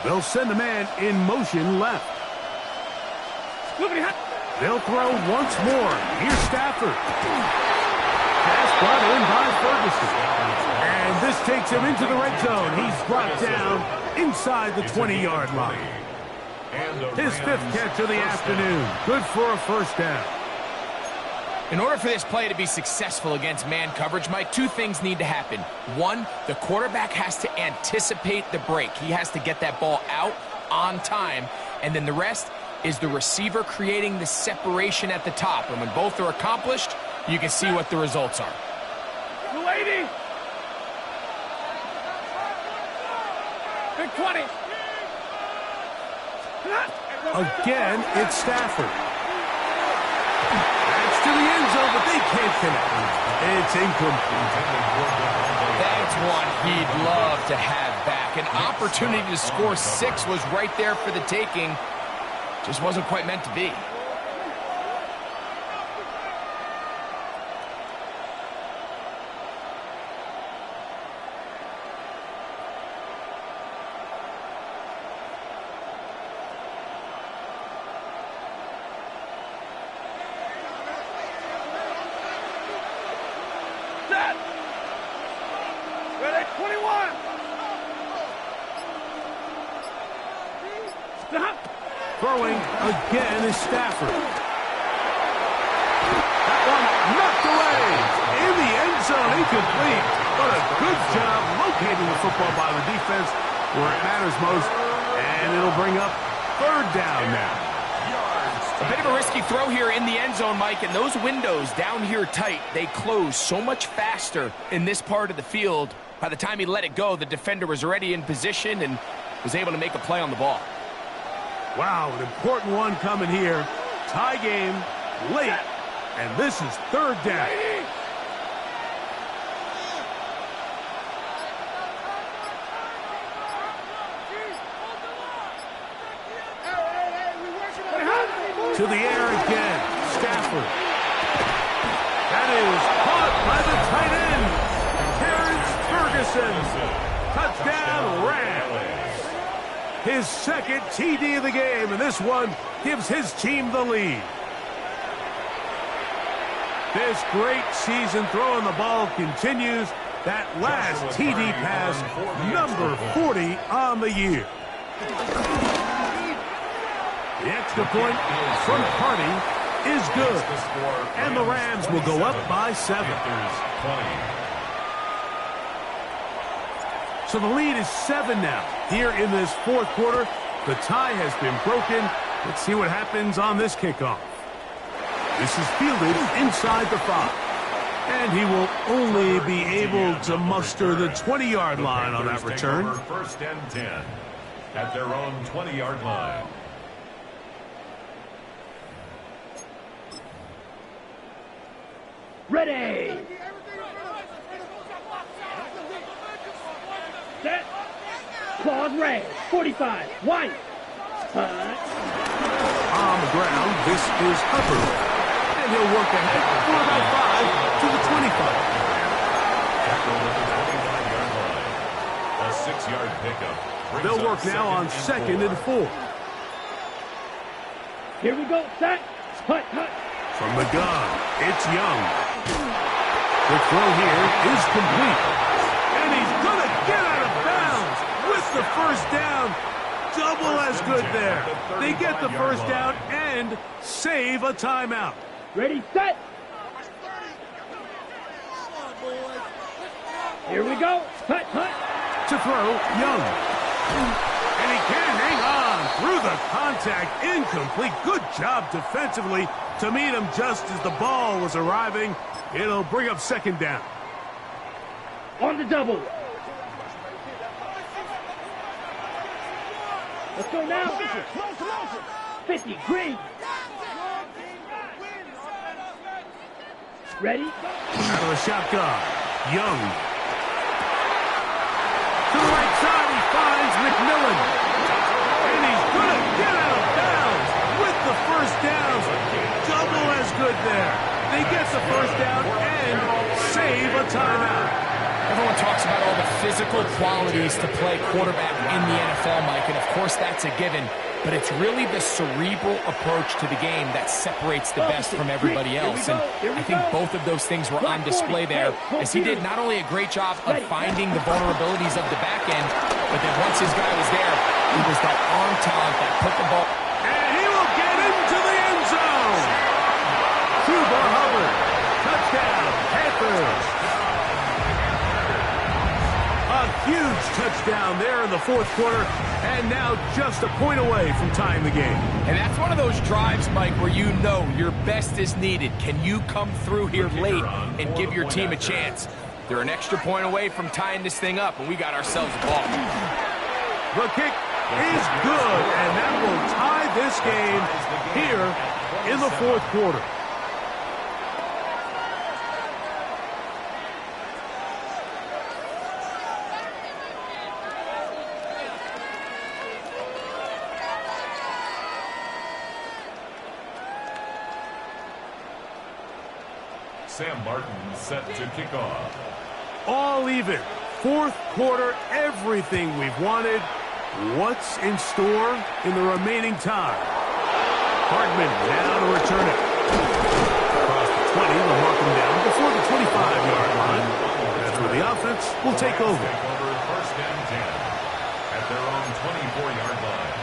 They'll send a man in motion left. They'll throw once more. Here's Stafford. Pass brought in by Ferguson. And this takes him into the red zone. He's brought down inside the 20-yard line. His fifth catch of the afternoon. Good for a first down. In order for this play to be successful against man coverage, Mike, two things need to happen. One, the quarterback has to anticipate the break. He has to get that ball out on time. And then the rest is the receiver creating the separation at the top. And when both are accomplished, you can see what the results are. 280. Big 20. Again, it's Stafford. That's to the end zone, but they can't connect. It's incomplete. That's one he'd love to have back. An opportunity to score 6 was right there for the taking. Just wasn't quite meant to be. Ready, 21. Stop. Throwing again is Stafford. That one knocked away. In the end zone, incomplete. But a good job locating the football by the defense where it matters most. And it'll bring up third down now. A bit of a risky throw here in the end zone, Mike, and those windows down here tight, they close so much faster in this part of the field. By the time he let it go, the defender was already in position and was able to make a play on the ball. Wow, an important one coming here. Tie game, late, and this is third down. To the air again, Stafford. That is caught by the tight end, Terrence Ferguson. Touchdown, Rams. His second TD of the game, and this one gives his team the lead. This great season throwing the ball continues. That last TD pass, number 40 on the year. The extra point from Party is good. And the Rams will go up by 7. So the lead is 7 now. Here in this fourth quarter, the tie has been broken. Let's see what happens on this kickoff. This is fielded inside the 5. And he will only be able to muster the 20-yard line on that return. First and 10 at their own 20-yard line. Ready. Set. Claws red. 45. White. On the ground, this is Hubbard. And he'll work ahead for about 5 to the 25. A 6-yard pickup. They'll work now on 2nd and 4. Here we go. Set. Hut, hut. From the gun, it's Young. The throw here is complete. And he's going to get out of bounds with the first down. Double as good there. They get the first down and save a timeout. Ready, set. Here we go. Hut, hut. To throw, Young. And he can hang on through the contact. Incomplete. Good job defensively to meet him just as the ball was arriving. It'll bring up 2nd down. On the double. Let's go now. 50, green. Ready? Out of the shotgun, Young. To the right side, he finds McMillan. And he's going to get out of bounds with the first down. Double as good there. They get the first down and save a timeout. Everyone talks about all the physical qualities to play quarterback in the NFL, Mike, and of course that's a given. but it's really the cerebral approach to the game that separates the best from everybody else. And I think both of those things were on display there, as he did not only a great job of finding the vulnerabilities of the back end, but then once his guy was there, it was that arm talent that put the ball. And he will get into the end zone. Chuba Hubbard. Touchdown, Panthers. A huge touchdown there in the fourth quarter, and now just a point away from tying the game. And that's one of those drives, Mike, where you know your best is needed. Can you come through here late and give your team a chance? They're an extra point away from tying this thing up, and we got ourselves a ball. The kick is good, and that will tie this game here in the fourth quarter. Sam Martin set to kick off. All even. Fourth quarter, everything we've wanted. What's in store in the remaining time? Hardman now to return it. Across the 20, they'll mark him down before the 25-yard line. That's where the offense will take over. First and 10 at their own 24-yard line.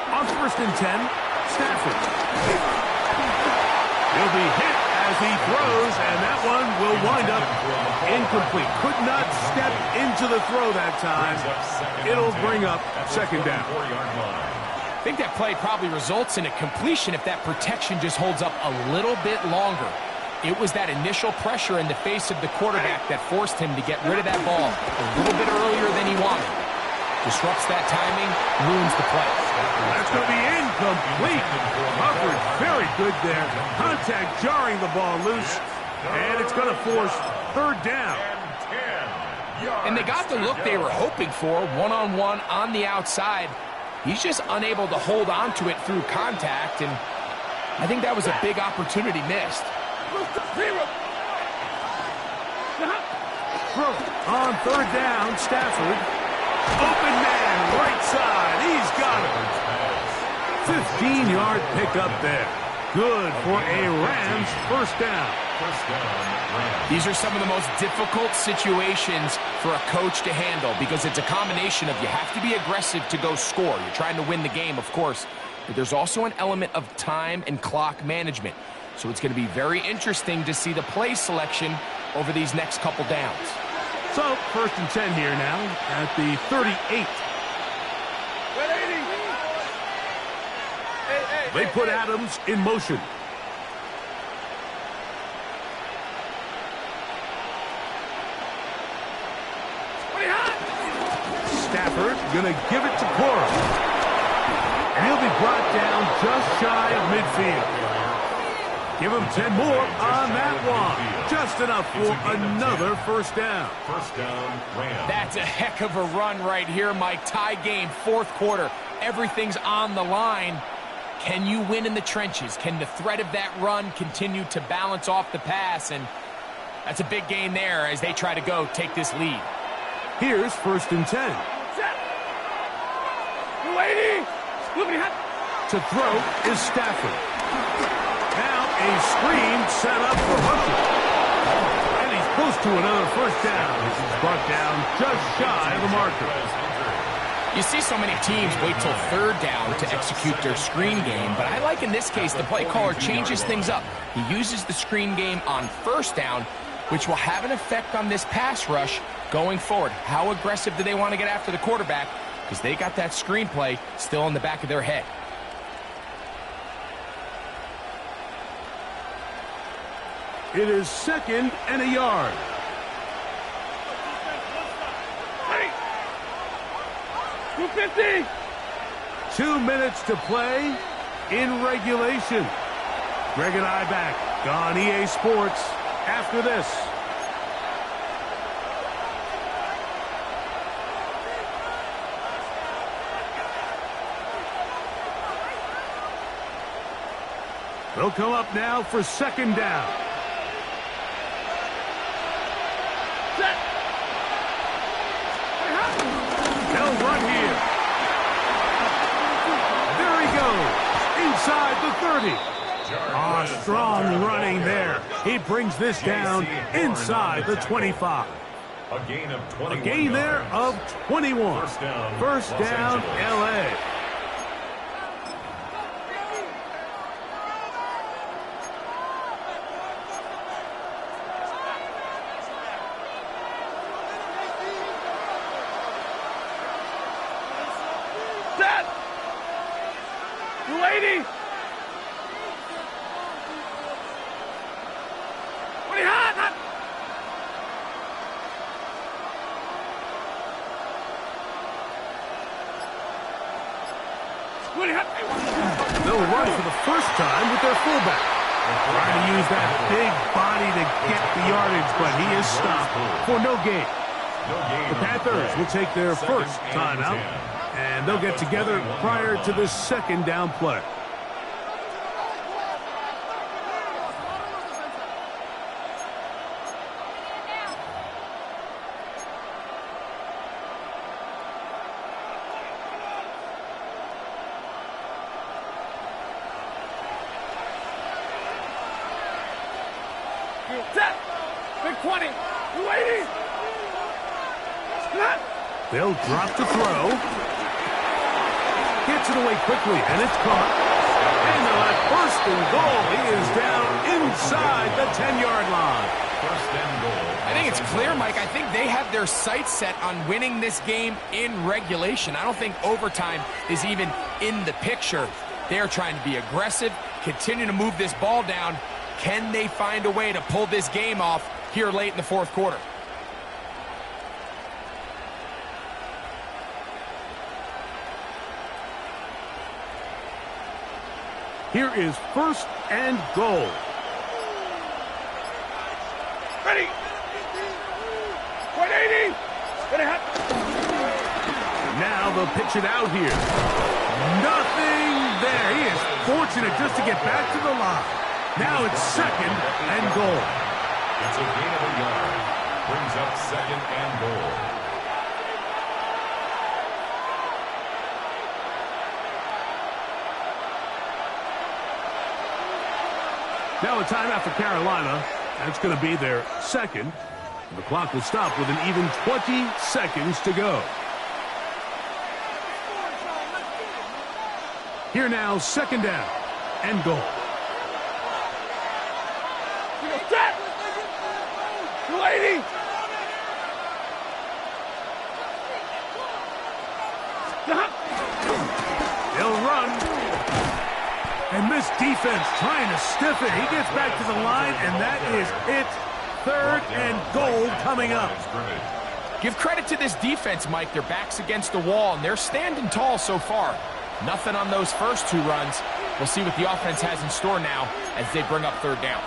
On first and 10, Stafford. He'll be hit as he throws, and that one will wind up incomplete. Could not step into the throw that time. It'll bring up second down. I think that play probably results in a completion if that protection just holds up a little bit longer. It was that initial pressure in the face of the quarterback that forced him to get rid of that ball a little bit earlier than he wanted. Disrupts that timing, ruins the play. That's going to be incomplete. Hubbard, very good there. Contact jarring the ball loose, and it's going to force third down. And they got the look they were hoping for, one-on-one on the outside. He's just unable to hold on to it through contact, and I think that was a big opportunity missed. On third down, Stafford. Open man, right side. He's got it. 15-yard pickup there. Good for a Rams first down. These are some of the most difficult situations for a coach to handle because it's a combination of you have to be aggressive to go score. You're trying to win the game, of course, but there's also an element of time and clock management. So it's going to be very interesting to see the play selection over these next couple downs. So, first and 10 here now at the 38. They put Adams in motion. Stafford going to give it to Cora. And he'll be brought down just shy of midfield. Give him 10 more on that one. Just enough for another first down. First down, Rams. That's a heck of a run right here, Mike. Tie game, fourth quarter. Everything's on the line. Can you win in the trenches? Can the threat of that run continue to balance off the pass? And that's a big gain there as they try to go take this lead. Here's first and 10. To throw is Stafford. Now a screen set up for Hunter. And he's close to another first down. This is brought down just shy of the marker. You see so many teams wait till third down to execute their screen game, but I like in this case the play caller changes things up. He uses the screen game on first down, which will have an effect on this pass rush going forward. How aggressive do they want to get after the quarterback? Because they got that screenplay still in the back of their head. It is second and a yard. Hey! 250! 2 minutes to play in regulation. Greg and I back on EA Sports after this. They'll come up now for second down. Set. They'll run here. There he goes. Inside the 30. Strong running there. He brings this down inside the 25. A gain of 21 A gain there of 21. First down, LA. Set. 280. They'll run for the first time with their fullback. Trying to use that big body to get the yardage, but he is stopped for no gain. The Panthers will take their first timeout, and they'll get together prior to the second down play. Set. Big 20. 280. Set. They'll drop to throw. Gets it away quickly, and it's caught. And they'll have first and goal. He is down inside the 10-yard line. First and goal. I think it's clear, Mike. I think they have their sights set on winning this game in regulation. I don't think overtime is even in the picture. They're trying to be aggressive, continue to move this ball down. Can they find a way to pull this game off here late in the fourth quarter? Here is first and goal. Ready. 180. Now they'll pitch it out here. Nothing there. He is fortunate just to get back to the line. Now it's second and goal. It's a gain of a yard. Brings up second and goal. Now a timeout for Carolina. That's going to be their second. The clock will stop with an even 20 seconds to go. Here now, second down and goal. Set. 280. Stop. They'll run. And this defense trying to stiff it. He gets back to the line, and that is it. Third and goal coming up. Give credit to this defense, Mike. Their back's against the wall, and they're standing tall so far. Nothing on those first two runs. We'll see what the offense has in store now as they bring up third down.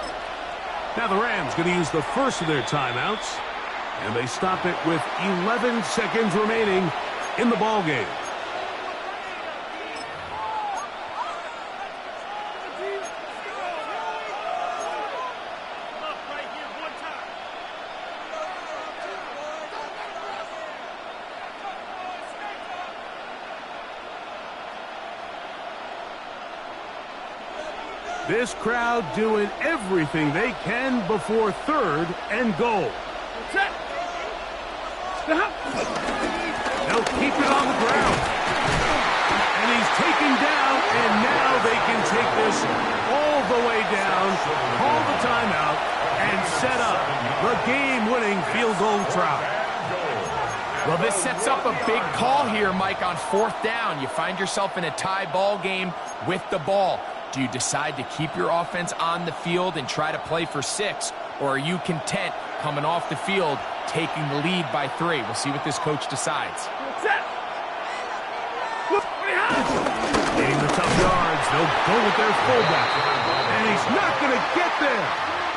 Now the Rams going to use the first of their timeouts, and they stop it with 11 seconds remaining in the ball game. This crowd doing everything they can before third and goal. Set. Stop. They'll keep it on the ground. And he's taken down, and now they can take this all the way down, call the timeout, and set up the game-winning field goal try. Well, this sets up a big call here, Mike, on fourth down. You find yourself in a tie ball game with the ball. Do you decide to keep your offense on the field and try to play for 6? Or are you content coming off the field, taking the lead by 3? We'll see what this coach decides. Set. Getting the tough yards, they'll go with their fullback. And he's not going to get there.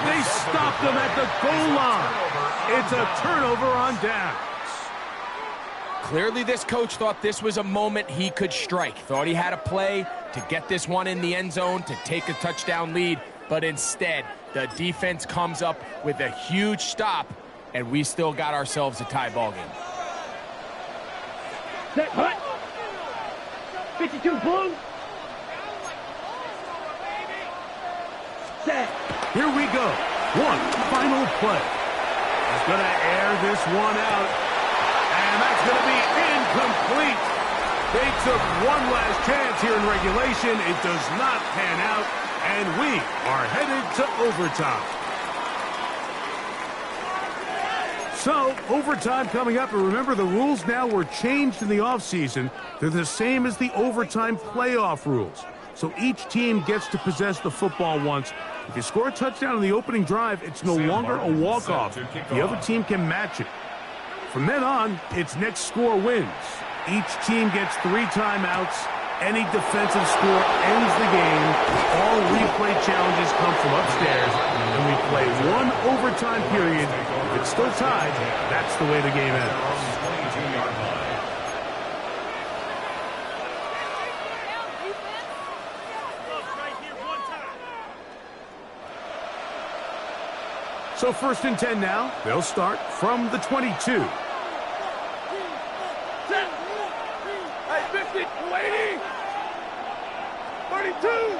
They stopped him at the goal line. It's a turnover on downs. Clearly, this coach thought this was a moment he could strike. Thought he had a play to get this one in the end zone to take a touchdown lead, but instead, the defense comes up with a huge stop, and we still got ourselves a tie ball game. Set, hut. 52 blue. Set. Here we go. One final play. He's going to air this one out. And that's going to be incomplete. They took one last chance here in regulation. It does not pan out. And we are headed to overtime. So, overtime coming up. And remember, the rules now were changed in the offseason. They're the same as the overtime playoff rules. So each team gets to possess the football once. If you score a touchdown on the opening drive, it's no longer a walk-off. The other team can match it. From then on, it's next score wins. Each team gets 3 timeouts. Any defensive score ends the game. All replay challenges come from upstairs. And we play 1 overtime period. If it's still tied, that's the way the game ends. So 1st and 10 now. They'll start from the 22. Set. Hey, 50, 280. 32.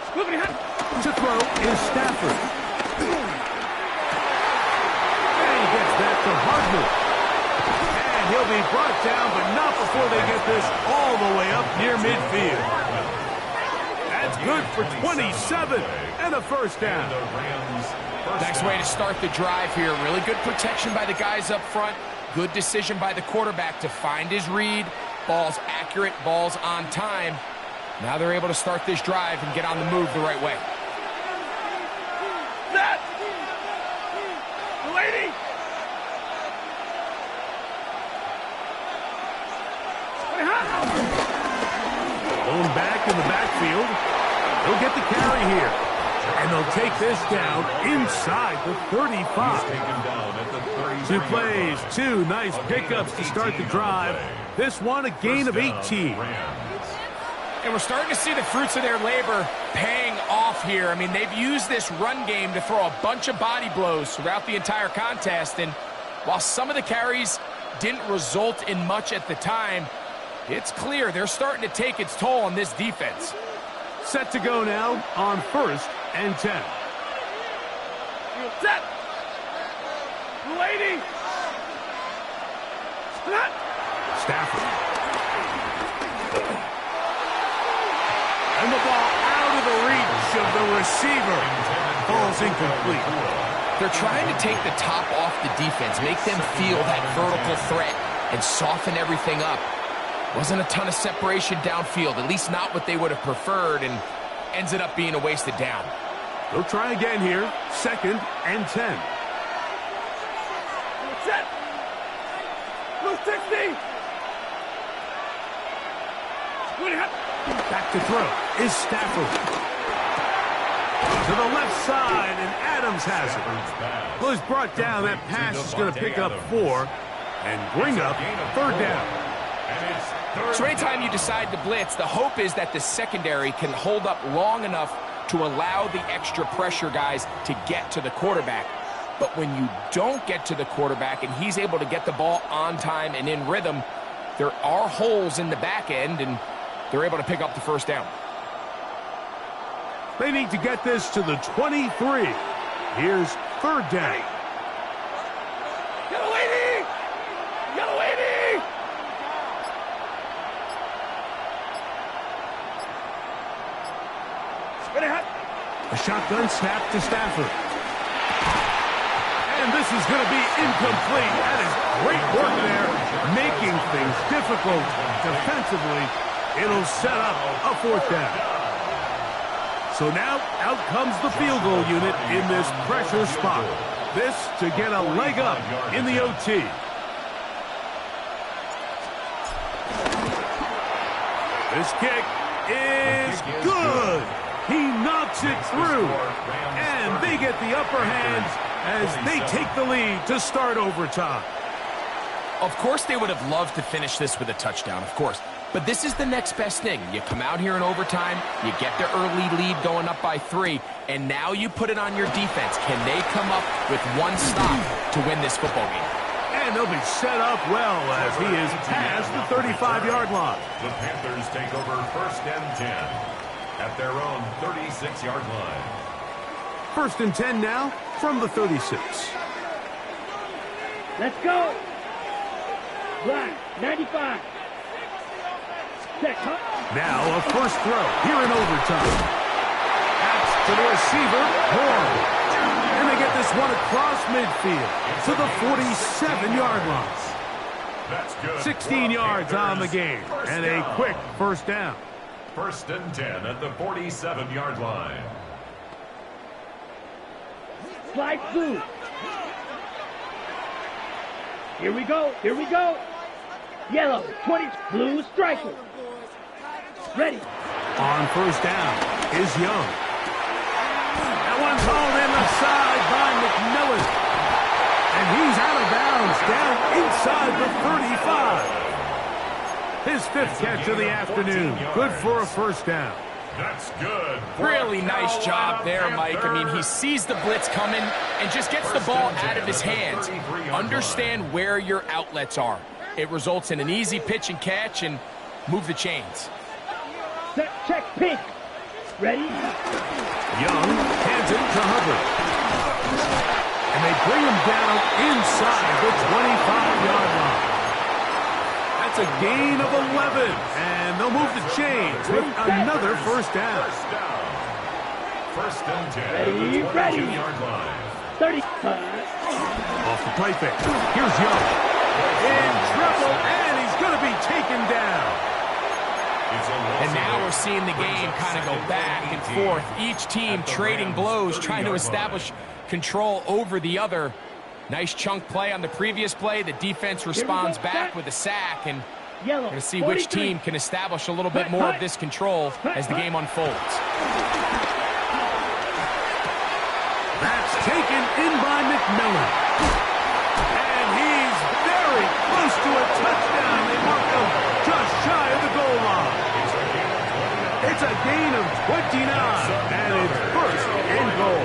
Squiggly hot. To throw is Stafford. And he gets that to Hardman. And he'll be brought down, but not before they get this all the way up near midfield. That's good for 27 and a first down. Next way to start the drive here. Really good protection by the guys up front. Good decision by the quarterback to find his read. Ball's accurate, ball's on time. Now they're able to start this drive and get on the move the right way. Set. 280. Blown back in the backfield. He'll get the carry here. And they'll take this down inside the 35. 2 plays, 2 nice pickups to start the drive. This one a gain of 18. And we're starting to see the fruits of their labor paying off here. I mean, they've used this run game to throw a bunch of body blows throughout the entire contest. And while some of the carries didn't result in much at the time, it's clear they're starting to take its toll on this defense. Set to go now on 1st and 10. Set. 280. Set. Stafford. And the ball out of the reach of the receiver. Ball's incomplete. They're trying to take the top off the defense, make them feel that vertical threat, and soften everything up. Wasn't a ton of separation downfield, at least not what they would have preferred, and ends it up being a wasted down. They'll try again here. 2nd and 10. Set. 260. Back to throw is Stafford. To the left side, and Adams has it. Well, he's brought down. That pass is going to pick up 4 and bring up 3rd down. So anytime you decide to blitz, the hope is that the secondary can hold up long enough to allow the extra pressure guys to get to the quarterback. But when you don't get to the quarterback and he's able to get the ball on time and in rhythm, there are holes in the back end, and they're able to pick up the 1st down. They need to get this to the 23. Here's 3rd down. Yellow 80. Yellow 80. A shotgun snap to Stafford. And this is going to be incomplete. That is great work there, making things difficult defensively. It'll set up a 4th down. So now out comes the field goal unit in this pressure spot. This to get a leg up in the OT. This kick is good. He knocks it through. And they get the upper hand as they take the lead to start overtime. Of course they would have loved to finish this with a touchdown, of course. But this is the next best thing. You come out here in overtime, you get the early lead going up by 3, and now you put it on your defense. Can they come up with one stop to win this football game? And they'll be set up well as he is past the 35-yard line. The Panthers take over 1st and 10 at their own 36-yard line. 1st and 10 now from the 36. Let's go. Black, 95. Check, huh? Now a first throw here in overtime. That's to the receiver, Horn. And they get this one across midfield to the 47-yard line. That's good. 16 yards on the game and a quick first down. 1st and 10 at the 47-yard line. Slide through. Here we go. Here we go. Yellow, 20, blue striker. Ready. On first down is Young. That one's hauled in the side by McMillan. And he's out of bounds down inside the 35. His 5th catch of the afternoon. Good for a first down. That's good. Really nice job there, Mike. I mean, he sees the blitz coming and just gets the ball out of his hands. Understand where your outlets are. It results in an easy pitch and catch and move the chains. Set, check, pink. Ready? Young hands it to Hubbard. And they bring him down inside the 25-yard line. That's a gain of 11. And they'll move the chains with another first down. 1st and 10 Ready, at the 22-yard line. 30. Off the play fake. Here's Young. In trouble, and he's going to be taken down. And now we're seeing the game kind of go back and forth. Each team trading blows, trying to establish control over the other. Nice chunk play on the previous play. The defense responds back with a sack, and we're going to see which team can establish a little bit more of this control as the game unfolds. That's taken in by McMillan. And he's very close to a touchdown. They mark him just shy of the goal line. It's a gain of 29, and it's 1st and goal.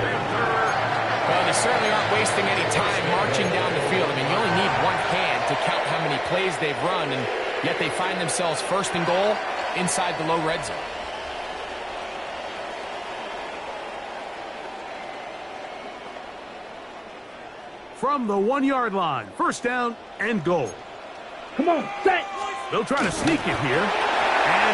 Well, they certainly aren't wasting any time marching down the field. I mean, you only need one hand to count how many plays they've run, and yet they find themselves 1st and goal inside the low red zone. From the 1-yard line, 1st down and goal. Come on, set. They'll try to sneak it here. And